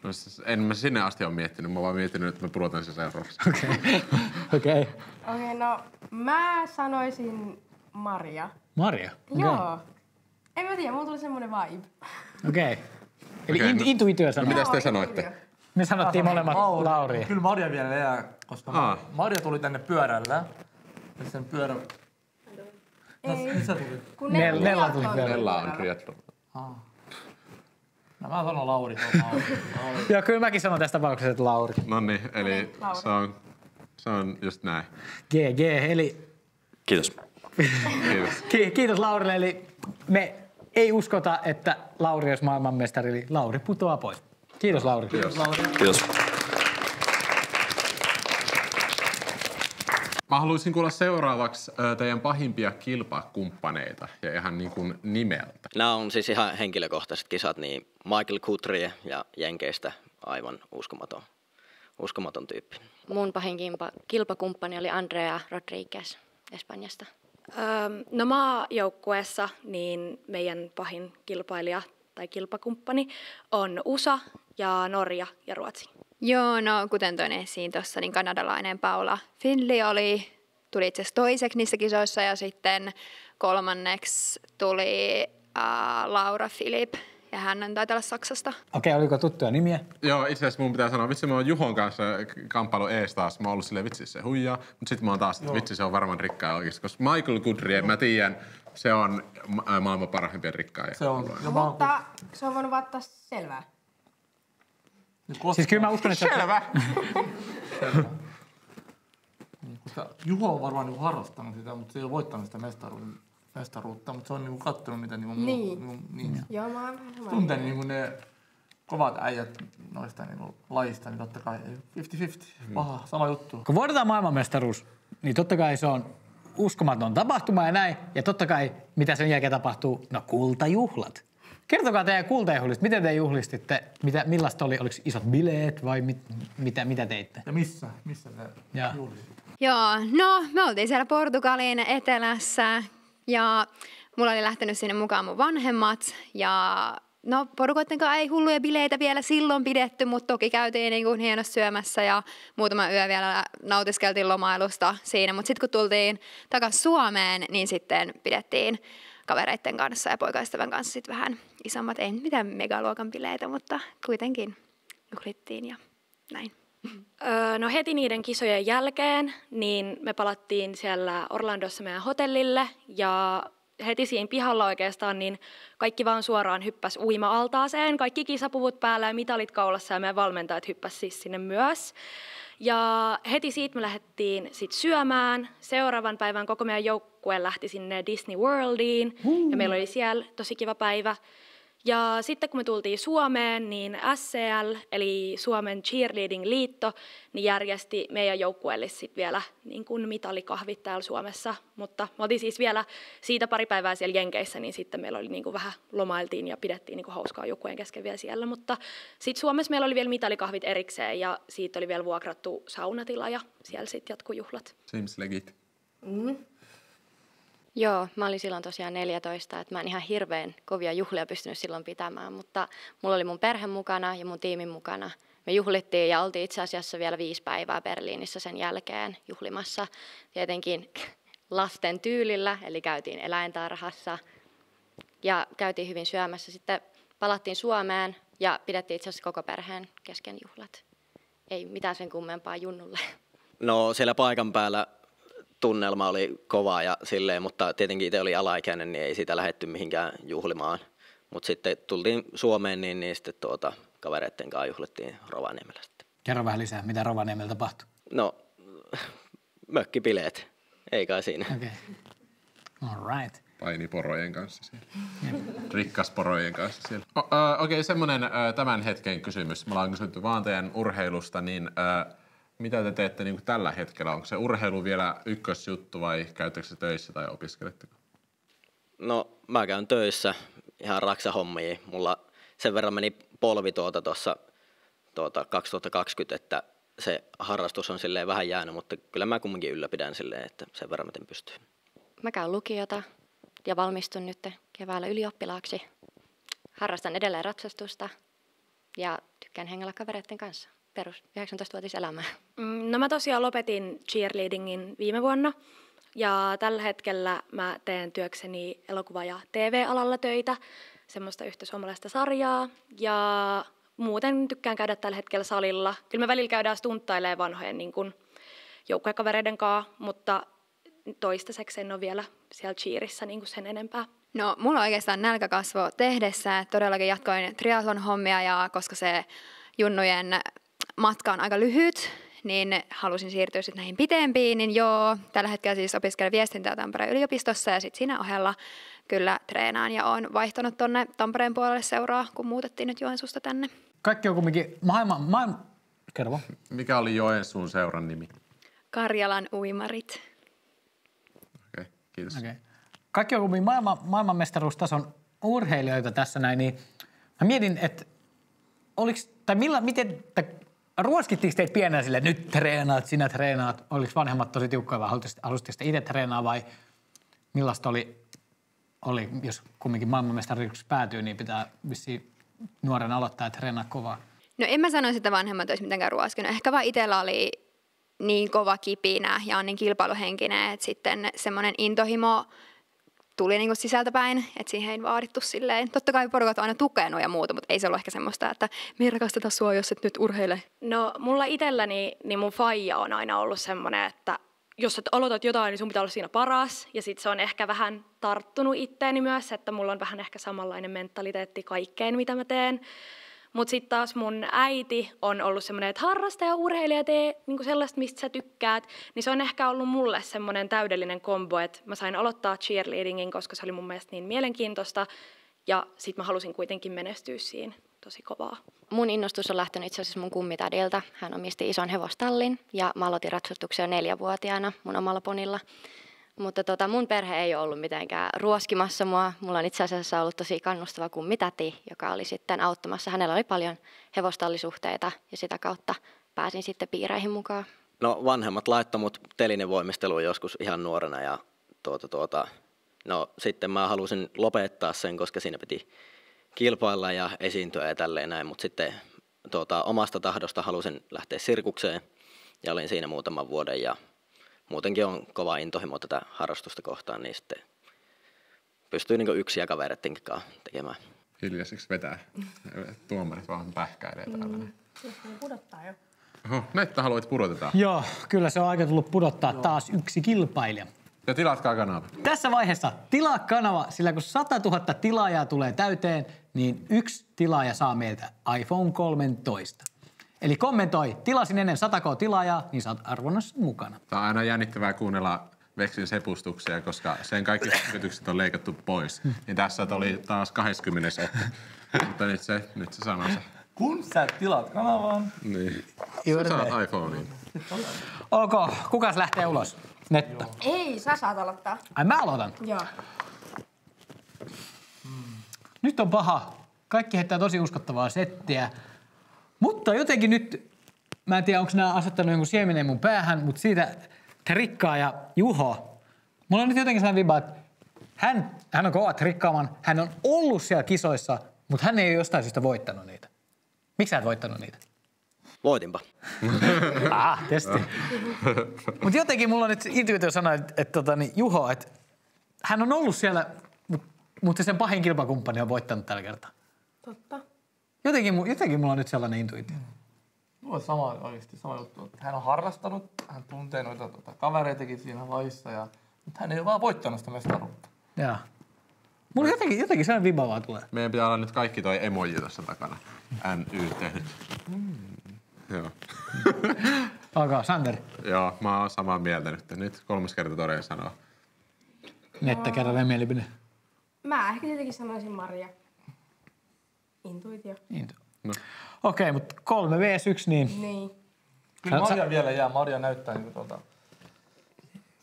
No siis en mä sinne asti ole miettinyt, mä oon vaan miettinyt, että mä pudotan sen seuraavaksi. Okei. Okei, no mä sanoisin Maria. Maria? Okay. Joo. En mä tiedä, mulla tuli semmonen vibe. Okei. Eli intuitio sanoo. No mitäs te sanoitte? Me sanottiin molemmat Lauri. Kyllä Maria vielä jää, koska Maria tuli tänne pyörällä. Ja sen pyörä... Ei. Missä tuli? Kun Nella tuli pyörällä. Nella on triathlon. No mä sanon Lauri. Joo, kyllä mäkin sanon tästä tapauksessa, että Lauri. Noniin, eli se on just näin. GG, eli... Kiitos. Kiitos Laurille, eli me ei uskota, että Lauri olisi maailmanmestari, eli Lauri putoaa pois. Kiitos Lauri. Kiitos. Mä haluaisin kuulla seuraavaksi teidän pahimpia kilpakumppaneita ja ihan niin kuin nimeltä. Nämä on siis ihan henkilökohtaiset kisat, niin Michael Guthrie ja Jenkeistä aivan uskomaton tyyppi. Mun pahin kilpakumppani oli Andrea Rodriguez Espanjasta. No maajoukkueessa niin meidän pahin kilpailija tai kilpakumppani on USA ja Norja ja Ruotsi. Joo, no kuten toin esiin tuossa, niin kanadalainen Paula Findlay tuli itse asiassa toiseksi niissä kisoissa ja sitten kolmanneksi tuli Laura Philipp ja hän on taitaa olla Saksasta. Okei, oliko tuttuja nimiä? Joo, itse asiassa mun pitää sanoa, vitsi mä oon Juhon kanssa kamppailu ees taas. Mä oon ollut silleen, vitsi se huijaa, mutta sit mä oon taas, vitsi se on varmaan rikkaa oikeesti. Koska Michael Guthrie, mä tiedän, se on maailman parhaimpia rikkaajia. Se on. Mutta se on voinut vaattaa selvää. Siis kyllä mä uskon, että... Selvä! Koska Juho on varmaan niin harrastanut sitä, mutta se ei ole voittanut sitä mestaruutta, mutta se on niin katsonut, mitä niin. Joo, mä oon vähän tuntee niin ne kovat äijät noista niin lajista, niin totta kai 50-50. Paha, sama juttu. Kun voitetaan maailmanmestaruus, niin totta kai se on uskomaton tapahtuma ja näin. Ja totta kai, mitä sen jälkeen tapahtuu? No kultajuhlat. Kertokaa teidän kultajuhlista. Miten te juhlistitte? Millaista oli? Oliko isot bileet vai mitä teitte? Ja missä te juhlisitte? Joo, no me oltiin siellä Portugalin etelässä ja mulla oli lähtenyt sinne mukaan mun vanhemmat ja no porukoitten kanssa ei hulluja bileitä vielä silloin pidetty, mutta toki käytiin niin kuin hienosti syömässä ja muutama yö vielä nautiskeltiin lomailusta siinä, mutta sitten kun tultiin takaisin Suomeen, niin sitten pidettiin kavereitten kanssa ja poikaystävän kanssa sitten vähän isommat, ei mitään megaluokan bileitä, mutta kuitenkin juhlittiin ja näin. No heti niiden kisojen jälkeen niin me palattiin siellä Orlandossa meidän hotellille ja heti siinä pihalla oikeastaan niin kaikki vaan suoraan hyppäs uima-altaaseen. Kaikki kisapuvut päällä ja mitalit kaulassa ja meidän valmentajat hyppäs siis sinne myös. Ja heti siitä me lähdettiin sit syömään. Seuraavan päivän koko meidän joukkue lähti sinne Disney Worldiin ja meillä oli siellä tosi kiva päivä. Ja sitten kun me tultiin Suomeen, niin SCL, eli Suomen Cheerleading-liitto, niin järjesti meidän joukkueelle sitten vielä niin kuin mitalikahvit täällä Suomessa. Mutta me oltiin siis vielä siitä pari päivää siellä Jenkeissä, niin sitten meillä oli niin kuin vähän lomailtiin ja pidettiin niin kuin hauskaa joukkueen kesken vielä siellä. Mutta sitten Suomessa meillä oli vielä mitalikahvit erikseen ja siitä oli vielä vuokrattu saunatila ja siellä sitten jatkui juhlat. Seems legit. Joo, mä olin silloin tosiaan 14, että mä en ihan hirveän kovia juhlia pystynyt silloin pitämään, mutta mulla oli mun perhe mukana ja mun tiimin mukana. Me juhlittiin ja oltiin itse asiassa vielä 5 päivää Berliinissä sen jälkeen juhlimassa. Tietenkin lasten tyylillä, eli käytiin eläintarhassa ja käytiin hyvin syömässä. Sitten palattiin Suomeen ja pidettiin itse asiassa koko perheen kesken juhlat. Ei mitään sen kummempaa junnulle. No siellä paikan päällä tunnelma oli kova ja silleen, mutta tietenkin itse oli alaikäinen, niin ei sitä lähdetty mihinkään juhlimaan. Mutta sitten tultiin Suomeen, niin sitten kavereitten kanssa juhlittiin Rovaniemellä sitten. Kerro vähän lisää, mitä Rovaniemellä tapahtui. No, mökkibileet. Ei kai siinä. Okei. All right. painiporojen kanssa siellä. Rikkasporojen kanssa siellä. Okei, semmonen tämän hetken kysymys. Me ollaan kysytty vaan teidän urheilusta, niin mitä te teette niin kuin tällä hetkellä? Onko se urheilu vielä ykkösjuttu vai käyttekö se töissä tai opiskeletteko? No mä käyn töissä ihan raksahommia. Mulla sen verran meni polvi tuossa 2020, että se harrastus on silleen vähän jäänyt, mutta kyllä mä kumminkin ylläpidän silleen, että sen verran miten pystyy. Mä käyn lukiota ja valmistun nyt keväällä ylioppilaaksi. Harrastan edelleen ratsastusta ja tykkään hengellä kavereiden kanssa. Perus 19-vuotiselämää. No mä tosiaan lopetin cheerleadingin viime vuonna ja tällä hetkellä mä teen työkseni elokuva- ja TV-alalla töitä, semmoista yhtä suomalaista sarjaa ja muuten tykkään käydä tällä hetkellä salilla. Kyllä me välillä käydään stunttailemaan vanhojen niin kuin joukkuekavereiden kanssa, mutta toistaiseksi en ole vielä siellä cheerissä niin kuin sen enempää. No, mulla oikeastaan nälkä kasvoi tehdessä, että todellakin jatkoin triathlon hommia ja koska se junnujen matka on aika lyhyt, niin halusin siirtyä sitten näihin pitempiin, niin joo, tällä hetkellä siis opiskelen viestintää Tampereen yliopistossa ja sitten siinä ohella kyllä treenaan ja oon vaihtanut tonne Tampereen puolelle seuraa, kun muutettiin nyt Joensuusta tänne. Kaikki on kumminkin Kerro. Mikä oli Joensuun seuran nimi? Karjalan uimarit. Okei, kiitos. Okay. Kaikki on kumminkin maailmanmestaruustason urheilijoita tässä näin, niin mä mietin, että ruoskittiinko teitä pienenä silleen, että nyt treenaat, sinä treenaat? Oliko vanhemmat tosi tiukkoja vai halusitteko itse treenaa vai millaista oli, jos kumminkin maailmanmestaruudeksi päätyy, niin pitää vissiin nuoren aloittaa ja treenaa kovaa? No en mä sanoisi, että vanhemmat olisi mitenkään ruoskinut. Ehkä vaan itsellä oli niin kova kipinä ja on niin kilpailuhenkinen, että sitten semmoinen intohimo tuli niin kuin sisältäpäin, että siihen ei vaadittu silleen. Totta kai porukat on aina tukenut ja muuta, mutta ei se ollut ehkä semmoista, että me rakastetaan sua, jos et nyt urheile. No mulla itselläni, niin mun faija on aina ollut semmoinen, että jos et aloitat jotain, niin sun pitää olla siinä paras. Ja sit se on ehkä vähän tarttunut itteeni myös, että mulla on vähän ehkä samanlainen mentaliteetti kaikkeen, mitä mä teen. Mutta sitten taas mun äiti on ollut semmoinen, että harrasta ja urheilija tee niinku sellaista, mistä sä tykkäät. Niin se on ehkä ollut mulle semmoinen täydellinen kombo, että mä sain aloittaa cheerleadingin, koska se oli mun mielestä niin mielenkiintoista. Ja sitten mä halusin kuitenkin menestyä siinä tosi kovaa. Mun innostus on lähtenyt itse asiassa mun kummitädiltä. Hän omisti ison hevostallin ja mä aloitin ratsastuksen jo 4-vuotiaana mun omalla ponilla. Mutta mun perhe ei ole ollut mitenkään ruoskimassa mua. Mulla on itse asiassa ollut tosi kannustava kummitäti, joka oli sitten auttamassa. Hänellä oli paljon hevostallisuhteita ja sitä kautta pääsin sitten piireihin mukaan. No vanhemmat laittoi mut telinevoimisteluun joskus ihan nuorena ja no sitten mä halusin lopettaa sen, koska siinä piti kilpailla ja esiintyä ja tälleen näin, mutta sitten omasta tahdosta halusin lähteä sirkukseen ja olin siinä muutaman vuoden ja muutenkin on kova intohimo tätä harrastusta kohtaan, niin sitten pystyy niin yksin ja kavereittenkin kanssa tekemään. Hiljaiseksi vetää. Tuomarit vaan pähkäilee täällä. Pudottaa jo. Oho, Netta haluat pudotetaan. Joo, kyllä se on aika tullut pudottaa taas yksi kilpailija. Ja tilatkaa kanava. Tässä vaiheessa tilaa kanava, sillä kun 100 000 tilaajaa tulee täyteen, niin yksi tilaaja saa meiltä iPhone 13. Eli kommentoi, tilasin ennen 100 tilaajaa, niin saat arvonnassa mukana. Tämä on aina jännittävää kuunnella Veksin sepustuksia, koska sen kaikki yritykset on leikattu pois. Niin tässä oli taas 20. Mutta nyt se sanoo se. Kun sä tilaat kanavaan. Niin. Juuri Sä saat näin. iPhoneen. Ok, kukas lähtee ulos? Netta. Ei, sä saat aloittaa. Ai mä aloitan. Joo. Nyt on paha. Kaikki heittää tosi uskottavaa settiä. Mutta jotenkin nyt, mä en tiedä onko nämä asettanut jonkun siemeneen mun päähän, mutta siitä Trikkaa ja Juho. Mulla on nyt jotenkin sellainen viba, että hän on kova trikkaamaan. Hän on ollut siellä kisoissa, mutta hän ei ole jostain syystä voittanut niitä. Miksi sä et voittanut niitä? Voitinpa. Testi. Mutta jotenkin mulla on nyt intuitio sanoa, että Juho, että hän on ollut siellä, mutta sen pahin kilpakumppani on voittanut tällä kertaa. Totta. Jotenkin mulla on nyt sellainen intuitio. Mulla on oikeasti sama juttu. Hän on harrastanut, hän tuntee noita kavereitakin siinä lajissa, mutta hän ei ole vaan voittanut sitä mestaruutta. Joo. Mulla jotenkin sellainen viba vaan tulee. Meidän pitää olla nyt kaikki toi emoji tuossa takana. NYT. Joo. Alkaa, Sander. Joo, mä oon samaa mieltä nyt. Nyt 3 kertaa todella sanoa. Netta, kerran vielä mielipide. Mä ehkä tietenkin sanoisin Maria. Intuitio. No. Okei, mutta 3 vs 1, niin... Niin. Kyllä Maria vielä jää. Maria näyttää niinku se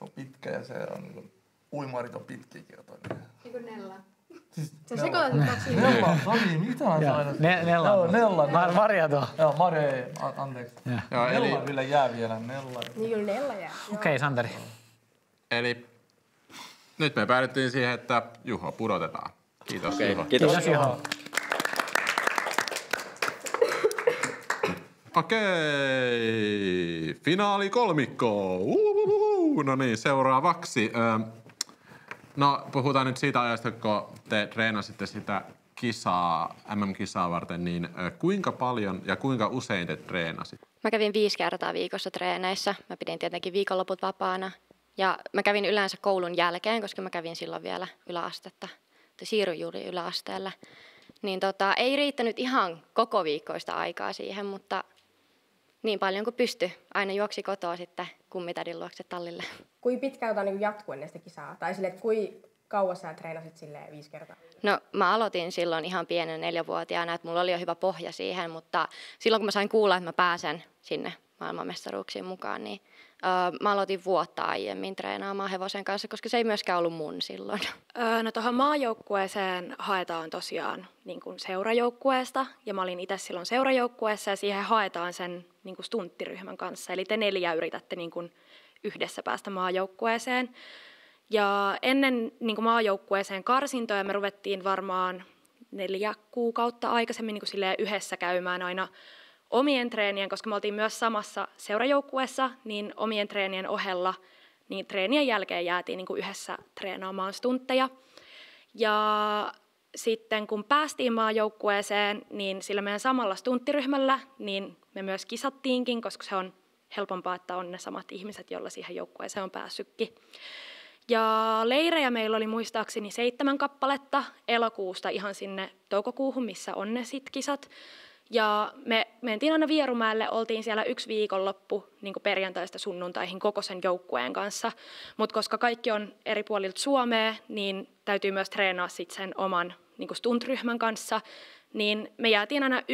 on pitkä ja se on niinku uimarit on pitkiä kertoja. Niin kuin Nella. Siis Se sekoitat nyt kaksi. Nella, Sami, mitä on aina? Nella. Joo, Nella. Maria tuo. Joo, Maria ei, anteeksi. Joo, Nella kyllä jää vielä, Nella. Niin kyllä Nella jää. Okei, Santeri. Eli nyt me päädyttiin siihen, että Juho pudotetaan. Kiitos Juho. Kiitos. Juho. Okei, finaalikolmikko. No niin, seuraavaksi. No, puhutaan nyt siitä ajasta, kun te treenasitte sitä kisaa, MM-kisaa varten, niin kuinka paljon ja kuinka usein te treenasit? Mä kävin 5 kertaa viikossa treeneissä. Mä pidin tietenkin viikonloput vapaana. Ja mä kävin yleensä koulun jälkeen, koska mä kävin silloin vielä yläastetta. Siirryin juuri yläasteelle. Niin ei riittänyt ihan koko viikkoista aikaa siihen, mutta niin paljon kuin pystyi. Aina juoksi kotoa sitten kummitädin luokse tallille. Kui pitkään niin jatkuu ennen sitä kisaa? Tai silleen, että kui kauas sä treenasit silleen 5 kertaa? No mä aloitin silloin ihan pienen 4-vuotiaana, että mulla oli jo hyvä pohja siihen, mutta silloin kun mä sain kuulla, että mä pääsen sinne maailmanmestaruuksiin mukaan, niin mä aloitin vuotta aiemmin treenaamaan hevosen kanssa, koska se ei myöskään ollut mun silloin. No tuohon maajoukkueeseen haetaan tosiaan niin kuin seurajoukkueesta, ja mä olin itse silloin seurajoukkueessa, ja siihen haetaan sen niin kuin stunttiryhmän kanssa. Eli te 4 yritätte niin kuin yhdessä päästä maajoukkueeseen. Ja ennen niin kuin maajoukkueeseen karsintoja me ruvettiin varmaan 4 kuukautta aikaisemmin niin kuin silleen yhdessä käymään aina omien treenien, koska me oltiin myös samassa seurajoukkueessa, niin omien treenien ohella, niin treenien jälkeen jäätiin niin kuin yhdessä treenaamaan stuntteja. Ja sitten kun päästiin maajoukkueeseen, niin sillä meidän samalla stunttiryhmällä, niin me myös kisattiinkin, koska se on helpompaa, että on ne samat ihmiset, joilla siihen joukkueeseen on päässytkin. Ja leirejä meillä oli muistaakseni 7 kappaletta elokuusta ihan sinne toukokuuhun, missä on ne sit kisat. Ja me mentiin aina Vierumäelle, oltiin siellä 1 viikonloppu niin kuin perjantaista sunnuntaihin koko sen joukkueen kanssa. Mutta koska kaikki on eri puolilta Suomea, niin täytyy myös treenaa sit sen oman niin kuin stuntryhmän kanssa. Niin me jäätiin aina 1-3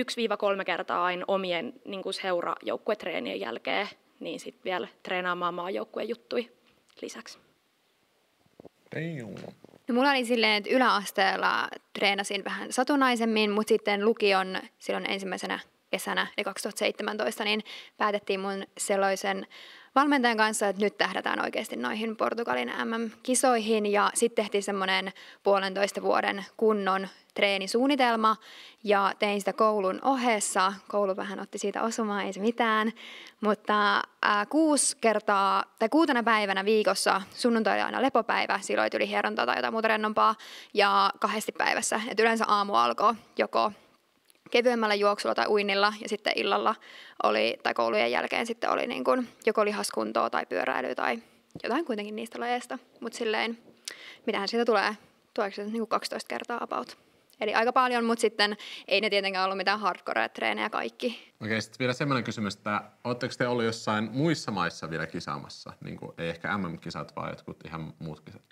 kertaa aina omien niin kuin seurajoukkuetreenien jälkeen, niin sitten vielä treenaamaan maajoukkueen juttui lisäksi. No, mulla oli silleen, että yläasteella treenasin vähän satunnaisemmin, mutta sitten lukion silloin ensimmäisenä kesänä, eli 2017, niin päätettiin mun sellaisen valmentajan kanssa, että nyt tähdätään oikeasti noihin Portugalin MM-kisoihin. Ja sitten tehtiin semmoinen 1,5 vuoden kunnon treenisuunnitelma ja tein sitä koulun ohessa. Koulu vähän otti siitä osumaan, ei se mitään. Mutta 6 päivänä viikossa, sunnuntai aina lepopäivä, silloin tuli hierontaa tai jotain muuta rennompaa, ja 2 päivässä. Et yleensä aamu alkoi joko kevyemmällä juoksulla tai uinnilla, ja sitten illalla oli, tai koulujen jälkeen sitten oli niin kuin joko lihaskuntoa tai pyöräilyä tai jotain kuitenkin niistä lajeista. Mutta silleen, mitähän siitä tulee? Tuleeko se niin kuin 12 kertaa about? Eli aika paljon, mutta sitten ei ne tietenkään ollut mitään hardcore-treenejä kaikki. Okei, sitten vielä semmoinen kysymys, että oletteko te ollut jossain muissa maissa vielä kisaamassa? Niin kuin, ei ehkä MM-kisat, vaan jotkut ihan muut kisat.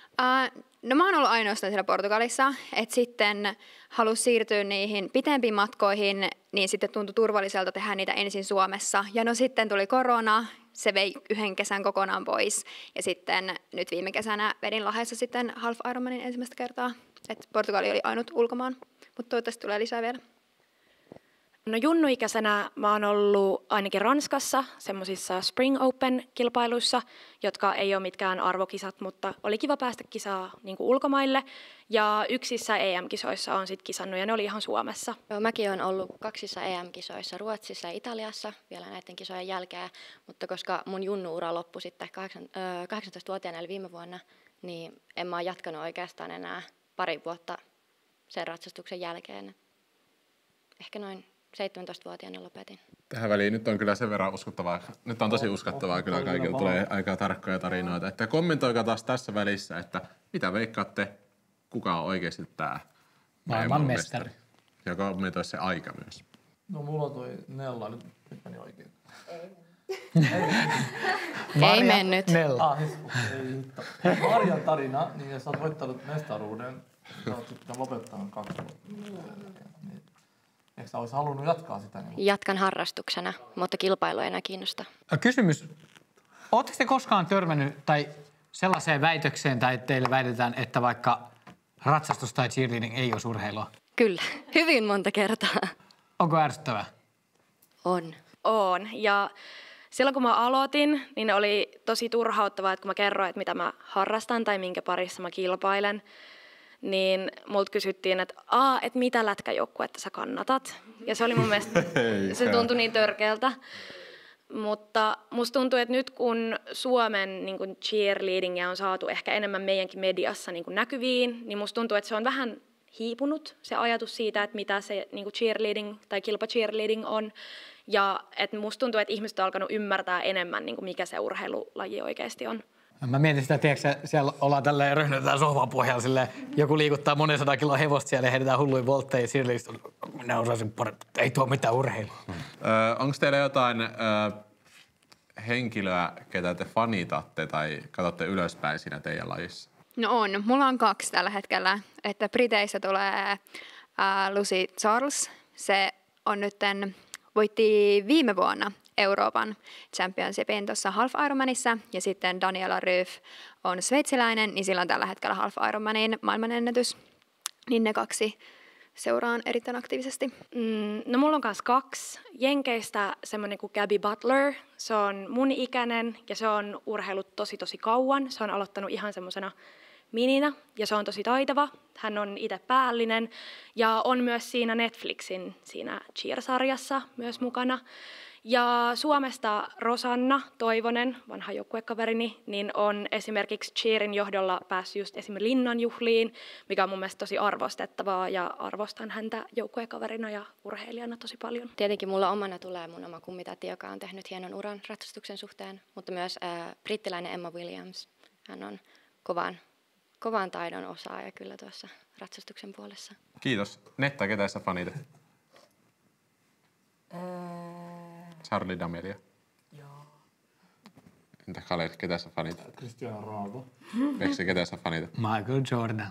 No mä oon ollut ainoastaan siellä Portugalissa, että sitten halusi siirtyä niihin pitempiin matkoihin, niin sitten tuntui turvalliselta tehdä niitä ensin Suomessa. Ja no sitten tuli korona, se vei 1 kesän kokonaan pois. Ja sitten nyt viime kesänä vedin Lahdessa sitten Half Ironmanin ensimmäistä kertaa. Et Portugali oli ainut ulkomaan, mutta toivottavasti tulee lisää vielä. No junnuikäisenä mä oon ollut ainakin Ranskassa semmoisissa Spring Open-kilpailuissa, jotka ei ole mitkään arvokisat, mutta oli kiva päästä kisaa niin kuin ulkomaille. Ja yksissä EM-kisoissa on sitten kisannut ja ne oli ihan Suomessa. Joo, mäkin olen ollut 2 EM-kisoissa Ruotsissa ja Italiassa vielä näiden kisojen jälkeen, mutta koska mun junnu-ura loppui sitten 18-vuotiaana eli viime vuonna, niin en mä ole jatkanut oikeastaan enää 2 vuotta sen ratsastuksen jälkeen. Ehkä noin 17-vuotiaana lopetin. Tähän väliin nyt on kyllä sen verran uskottavaa. Nyt on tosi uskottavaa kyllä kaikilla. Tulee aika tarkkoja tarinoita. Että kommentoikaa taas tässä välissä, että mitä veikkaatte, kuka on oikeasti tämä maailmanmestari. Ja kommentoi se aika myös. No mulla toi Nella, nyt meni oikein. Ei mennyt. Nella. Marjan tarina, niin jos olet voittanut mestaruuden, sä oot sitten lopettanut 2 vuotta. Niin. Eikö sä olisi halunnut jatkaa sitä? Niin? Jatkan harrastuksena, mutta kilpailu ei enää kiinnosta. Kysymys. Oletteko te koskaan törmännyt tai sellaiseen väitökseen tai teille väitetään, että vaikka ratsastus tai cheerleading ei ole urheilua? Kyllä, hyvin monta kertaa. Onko ärsyttävää? On. Ja silloin kun mä aloitin, niin oli tosi turhauttavaa, että kun mä kerroin, että mitä mä harrastan tai minkä parissa mä kilpailen, niin multa kysyttiin, että mitä lätkäjoukkuetta sä kannatat. Ja se oli mun mielestä, se tuntui niin törkeältä. Mutta musta tuntuu, että nyt kun Suomen niin kun cheerleadingia on saatu ehkä enemmän meidänkin mediassa niin kun näkyviin, niin musta tuntuu, että se on vähän hiipunut, se ajatus siitä, että mitä se niin kun cheerleading tai kilpa-cheerleading on. Ja että musta tuntuu, että ihmiset on alkanut ymmärtää enemmän, niin kun mikä se urheilulaji oikeasti on. Mä mietin sitä, tiedätkö, siellä ollaan tälleen röhnötetään sohvan pohjalla silleen, joku liikuttaa monen 100 kiloa hevosta siellä ja heitetään hulluja voltteja cheerleadingista. Minä osaisin ei tuo mitään urheilua. Onko teillä jotain henkilöä, ketä te fanitatte tai katsotte ylöspäin siinä teidän lajissa? No on. Mulla on 2 tällä hetkellä. Että Briteissä tulee Lucy Charles. Se on voitti viime vuonna Euroopan Championshipin tuossa Half Ironmanissa. Ja sitten Daniela Ryf on sveitsiläinen, niin sillä on tällä hetkellä Half Ironmanin maailmanennätys. Niin ne 2 seuraan erittäin aktiivisesti. No mulla on myös 2. Jenkeistä semmoinen kuin Gabby Butler. Se on mun ikäinen ja se on urheillut tosi kauan. Se on aloittanut ihan semmoisena mininä ja se on tosi taitava. Hän on itse päällinen ja on myös siinä Netflixin siinä Cheer-sarjassa myös mukana. Ja Suomesta Rosanna Toivonen, vanha joukkuekaverini, niin on esimerkiksi Cheerin johdolla päässyt just esimerkiksi Linnanjuhliin, mikä on mun mielestä tosi arvostettavaa ja arvostan häntä joukkuekaverina ja urheilijana tosi paljon. Tietenkin mulla omana tulee mun oma kummitäti, joka on tehnyt hienon uran ratsastuksen suhteen, mutta myös brittiläinen Emma Williams. Hän on kovan taidon osaaja kyllä tuossa ratsastuksen puolessa. Kiitos. Netta, ketä sä fanitat? Charli D'Amelio. Joo. Entä Khaled, ketä sä fanitat? Cristiano Ronaldo. Veksi, ketä sä fanitat? Michael Jordan.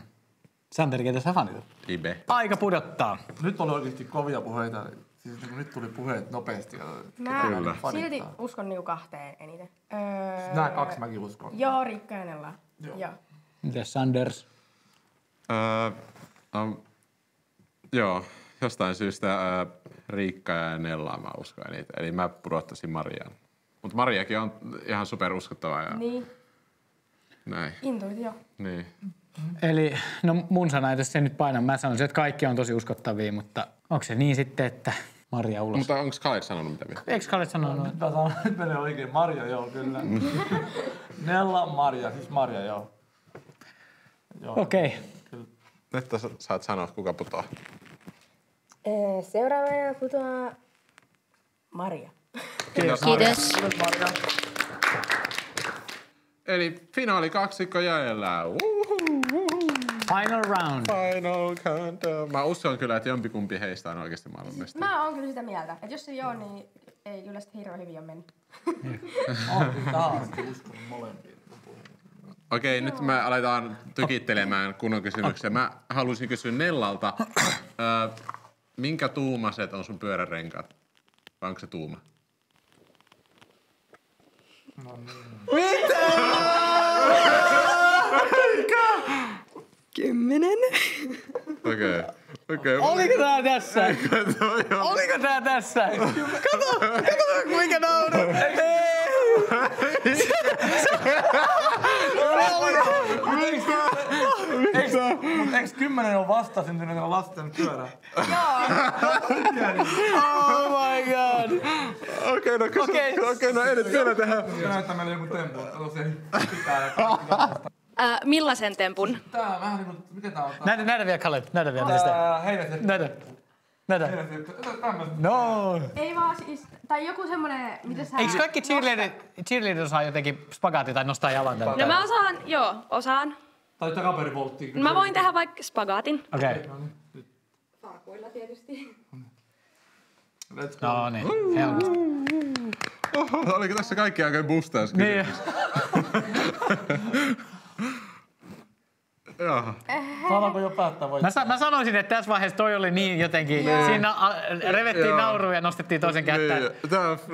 Santeri, ketä sä fanitat? Ibe. Aika pudottaa. Nyt oli oikeasti kovia puheita. Siis nyt tuli puheet nopeasti. Mä silti uskon niinku 2 eniten. Nää 2 mäkin uskon. Joo, Riikka ja Nella. Joo. Mites Sanders? Joo, jostain syystä Riikka ja Nella mä uskon eniten. Eli mä pudottaisin Marian. Mutta Mariakin on ihan super uskottava. Ja niin. Näin. Intuitio. Niin. Eli no mun sana ei tässä nyt paina. Mä sanoisin, että kaikki on tosi uskottavia, mutta onko se niin sitten, että Maria ulos? Mutta onko Khaled sanonut mitä vielä? Eikö Khaled sanonut? Nyt menee oikein. Maria, joo, kyllä. Nella, Maria, siis Maria, joo. Okei. Nyt saat sanoa, kuka putoaa. Seuraavana putoaa Maria. Kiitos. Kiitos. Maria. Eli finaalikaksikko jäljellä. Final round. Final countdown. Mä uskon kyllä, että jompikumpi heistä on oikeasti maailmanmestari. Mä oon kyllä sitä mieltä, että jos ei ole, niin ei kyllä sitä hirveän hyvin ole mennyt. On kyllä taas uskon molempiin. Okei, nyt me aletaan tykittelemään kunnon kysymyksiä. Mä haluaisin kysyä Nellalta, minkä tuumaset on sun pyörärenkaat? Vai onko se tuuma? No niin. Mitä? 10. Okei. Oliko tää tässä? Oliko tää tässä? Kato kuinka nauru. Eikö 10 on vastasyntyneiden lasten pyörä? Oh my god. Okei, no ei nyt vielä tähän. Se näyttää meille joku tempu. Se pitää. Millaisen tempun? Tää on vähän niinku, mikä tää on? Näytä vielä, Khaled. Näytä vielä. Näytä. No. Ei vaan siis, tai joku semmonen, mitä sä... Eikö kaikki cheerleader osaa jotenkin spagaatti tai nostaa jalan tällä? No mä osaan. Tai takaperivolttia. Mä voin tehdä vaikka spagaatin. Okei. Farkuilla tietysti. Let's go. No niin, helposti. Oho, oliko tässä kaikki aika bustauskysymys? Jaha. Saadaanko jo päättää vai? Mä sanoisin, että tässä vaiheessa toi oli niin jotenkin. Siinä revettiin nauruun ja nostettiin toisen kättä.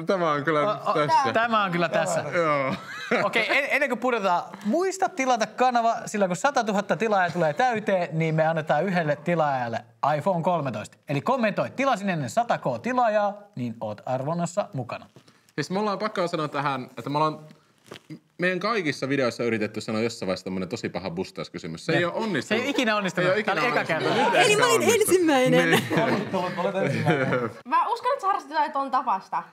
Tämä on kyllä tässä. Tämä on kyllä tässä. Joo. Okei, ennen kuin pudotaan, muista tilata kanava, sillä kun 100 000 tilaajaa tulee täyteen, niin me annetaan yhdelle tilaajalle iPhone 13. Eli kommentoi, tilasin ennen 100k tilaajaa, niin oot arvonnassa mukana. Siis me ollaan pakko sanoa tähän, että me ollaan meidän kaikissa videoissa yritetty sanoa jossain vaiheessa tämmönen tosi paha bustauskysymys. Se ei ole onnistunut. Se ei ikinä onnistunut. Tämä oli eka kerta. Eli mä olin ensimmäinen. Olet ensimmäinen. Mä uskon, että sä harrastat jotain ton tapasta.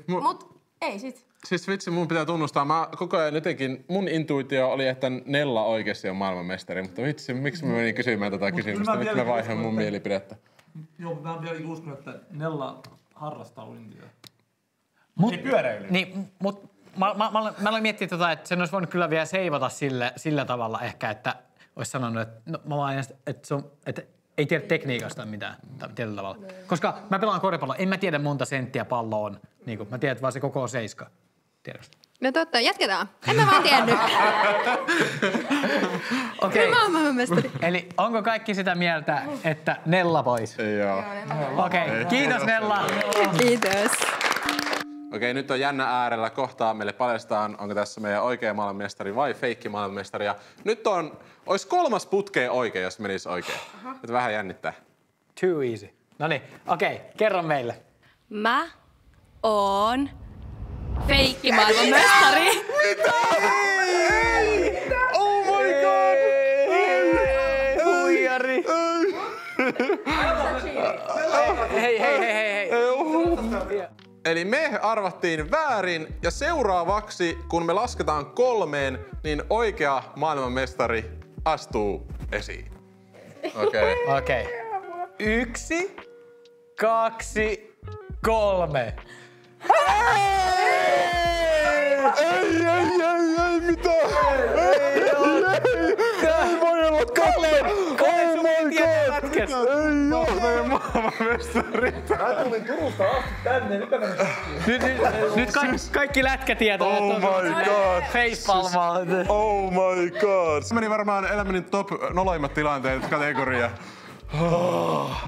Mut ei sit. Siis vitsi, mun pitää tunnustaa. Mä koko ajan jotenkin, mun intuitio oli, että Nella oikeasti on maailmanmestari. Mutta vitsi, miksi mä menin kysymään tätä kysymystä? Nyt mä vaihan mun mielipidettä. Joo, mutta mä vieläkin uskon, että Nella harrastaa uintia. Ei pyöräily. Niin, mut mä oloin miettinyt, että sen olisi voinut kyllä vielä seivata sillä tavalla ehkä, että olisi sanonut, että no, mä vaan että ei tiedä tekniikasta mitään tietyllä tavalla. Koska mä pelaan koripalloa, en mä tiedä monta senttiä pallo on. Niin kuin, mä tiedän vaan se koko 7. Tiedätkö? No totta, jatketaan. En mä vaan tiennyt. Okei. Mä oon maailmanmestari. Eli onko kaikki sitä mieltä, että Nella pois? Joo. Okei, kiitos Nella. Kiitos. Okei, nyt on jännä äärellä. Kohtaa meille paljastetaan, onko tässä meidän oikea maailmanmestari vai feikki maailmanmestari. Ja nyt olisi 3. putkeen oikein, jos menisi oikein. Nyt vähän jännittää. Too easy. Noniin, okei, kerro meille. Mä oon feikki maailmanmestari. Mitä? Oh my god! Huijari! Hei. Eli me arvattiin väärin ja seuraavaksi, kun me lasketaan 3, niin oikea maailmanmestari astuu esiin. Okei. 1, 2, 3. Ei, mitä? Ei voi olla Kalle! Oh my god! Ei oo meidän maailmanmestari! Mä tulin Turusta asti tänne, Nyt kaikki lätkätietoja. Oh my god! Facepalmaa. Oh my god! Se meni varmaan elämäni top noloimmat tilanteet kategoria.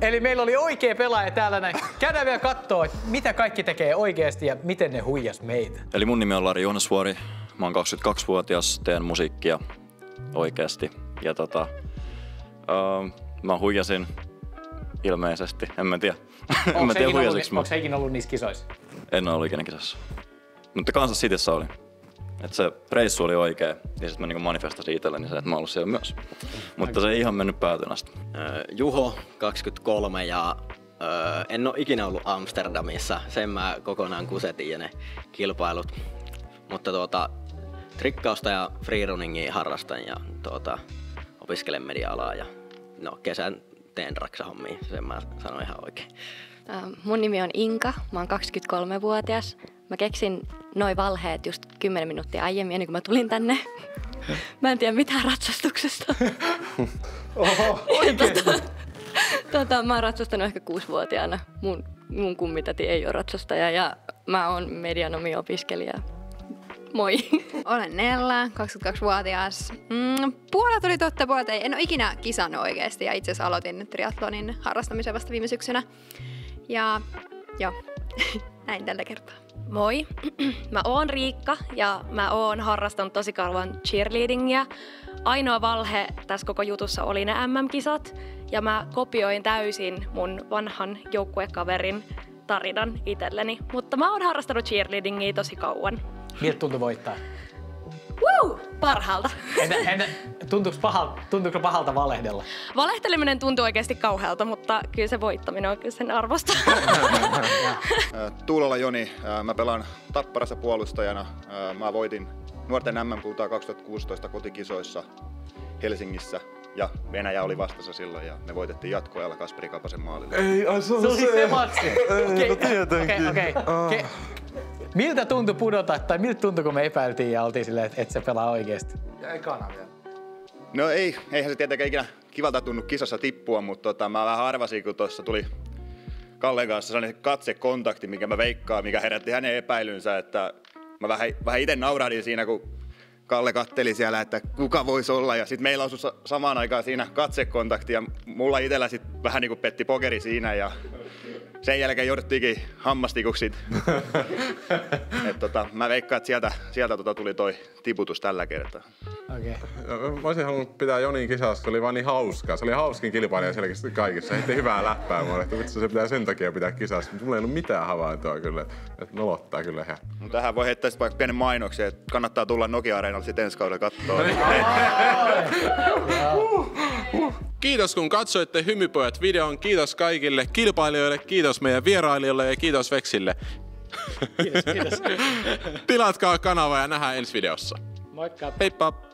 Eli meillä oli oikea pelaaja täällä näin. Käydään vielä kattoo, mitä kaikki tekee oikeasti ja miten ne huijas meitä. Eli mun nimi on Lari Johannesvuori. Mä oon 22-vuotias, teen musiikkia oikeasti. Ja mä huijasin ilmeisesti, en mä tiedä. En mä tiedä huijasiks mä. Onko se ikinä ollut niissä kisoissa? En ole ollut ikinä kisassa. Mutta Kansas Cityssä oli. Että se reissu oli oikea ja sit mä niinku manifestasin itselleni sen, että mä oon ollut siellä myös. Mutta se ei ihan mennyt päätön asti. Juho, 23 ja en oo ikinä ollut Amsterdamissa. Sen mä kokonaan kusetin ja ne kilpailut. Mutta trikkausta ja freerunningia harrastan ja opiskelen media-alaa ja kesän teen raksahommia. Sen mä sanoin ihan oikein. Mun nimi on Inka, mä oon 23-vuotias. Mä keksin noi valheet just 10 minuuttia aiemmin, ennen kuin mä tulin tänne. Mä en tiedä mitään ratsastuksesta. Oho, oikein? Mä oon ratsastanut ehkä 6-vuotiaana. Mun kummitäti ei ole ratsastaja ja mä oon medianomi-opiskelija. Moi. Olen Nella, 22-vuotias. Puolet oli totta, puolet ei. En ole ikinä kisannut oikeasti ja itse asiassa aloitin triathlonin harrastamisen vasta viime syksynä. Ja joo, näin tällä kertaa. Moi, mä oon Riikka ja mä oon harrastanut tosi kauan cheerleadingia. Ainoa valhe tässä koko jutussa oli ne MM-kisat ja mä kopioin täysin mun vanhan joukkuekaverin tarinan itselleni. Mutta mä oon harrastanut cheerleadingia tosi kauan. Miltä tuntui voittaa? Woo! Parhaalta. Tuntuuko pahalta valehdella? Valehteleminen tuntuu oikeasti kauhealta, mutta kyllä se voittaminen on kyllä sen arvosta. Tuulola Joni, mä pelaan Tapparassa puolustajana. Mä voitin nuorten MM-kultaa 2016 kotikisoissa Helsingissä. Ja Venäjä oli vastassa silloin ja me voitettiin jatkoajalla Kasperi Kapasen maalilla. Ei, se oli se matsi. No tietenkin. Okei. Miltä tuntui pudota, tai miltä tuntui, kun me epäiltiin ja oltiin silleen, että se pelaa oikeesti? Ja ekana vielä. No eihän se tietenkään ikinä kivalta tunnu kisassa tippua, mutta mä vähän arvasin, kun tuossa tuli Kallen kanssa sellainen katsekontakti, mikä mä veikkaan, mikä herätti hänen epäilynsä, että mä vähän itse naurahdin siinä, kun Kalle katteli siellä, että kuka voisi olla, ja sitten meillä osui samaan aikaan siinä katsekontakti, ja mulla itsellä sitten vähän niin kuin petti pokeri siinä, ja sen jälkeen jouduttiinkin hammastikuksi. Mä veikkaan, että sieltä tuli toi tiputus tällä kertaa. Okay. Mä olisin halunnut pitää Jonin kisassa, se oli vaan niin hauskaa. Se oli hauskin kilpailija selkeästi kaikissa. Heitti hyvää läppää mulle, että vitsi se pitää sen takia pitää kisassa. Mulla ei ollut mitään havaintoa kyllä, että nolottaa kyllä ihan. No tähän voi heittää vaikka pienen mainoksen, että kannattaa tulla Nokia-areenalle sitten ensi kaudella katsoa. Kiitos kun katsoitte Hymypojat videon. Kiitos kaikille kilpailijoille, kiitos meidän vierailijoille ja kiitos Veksille. Kiitos. Tilatkaa kanava ja nähdään ensi videossa. Moikka. Heippa!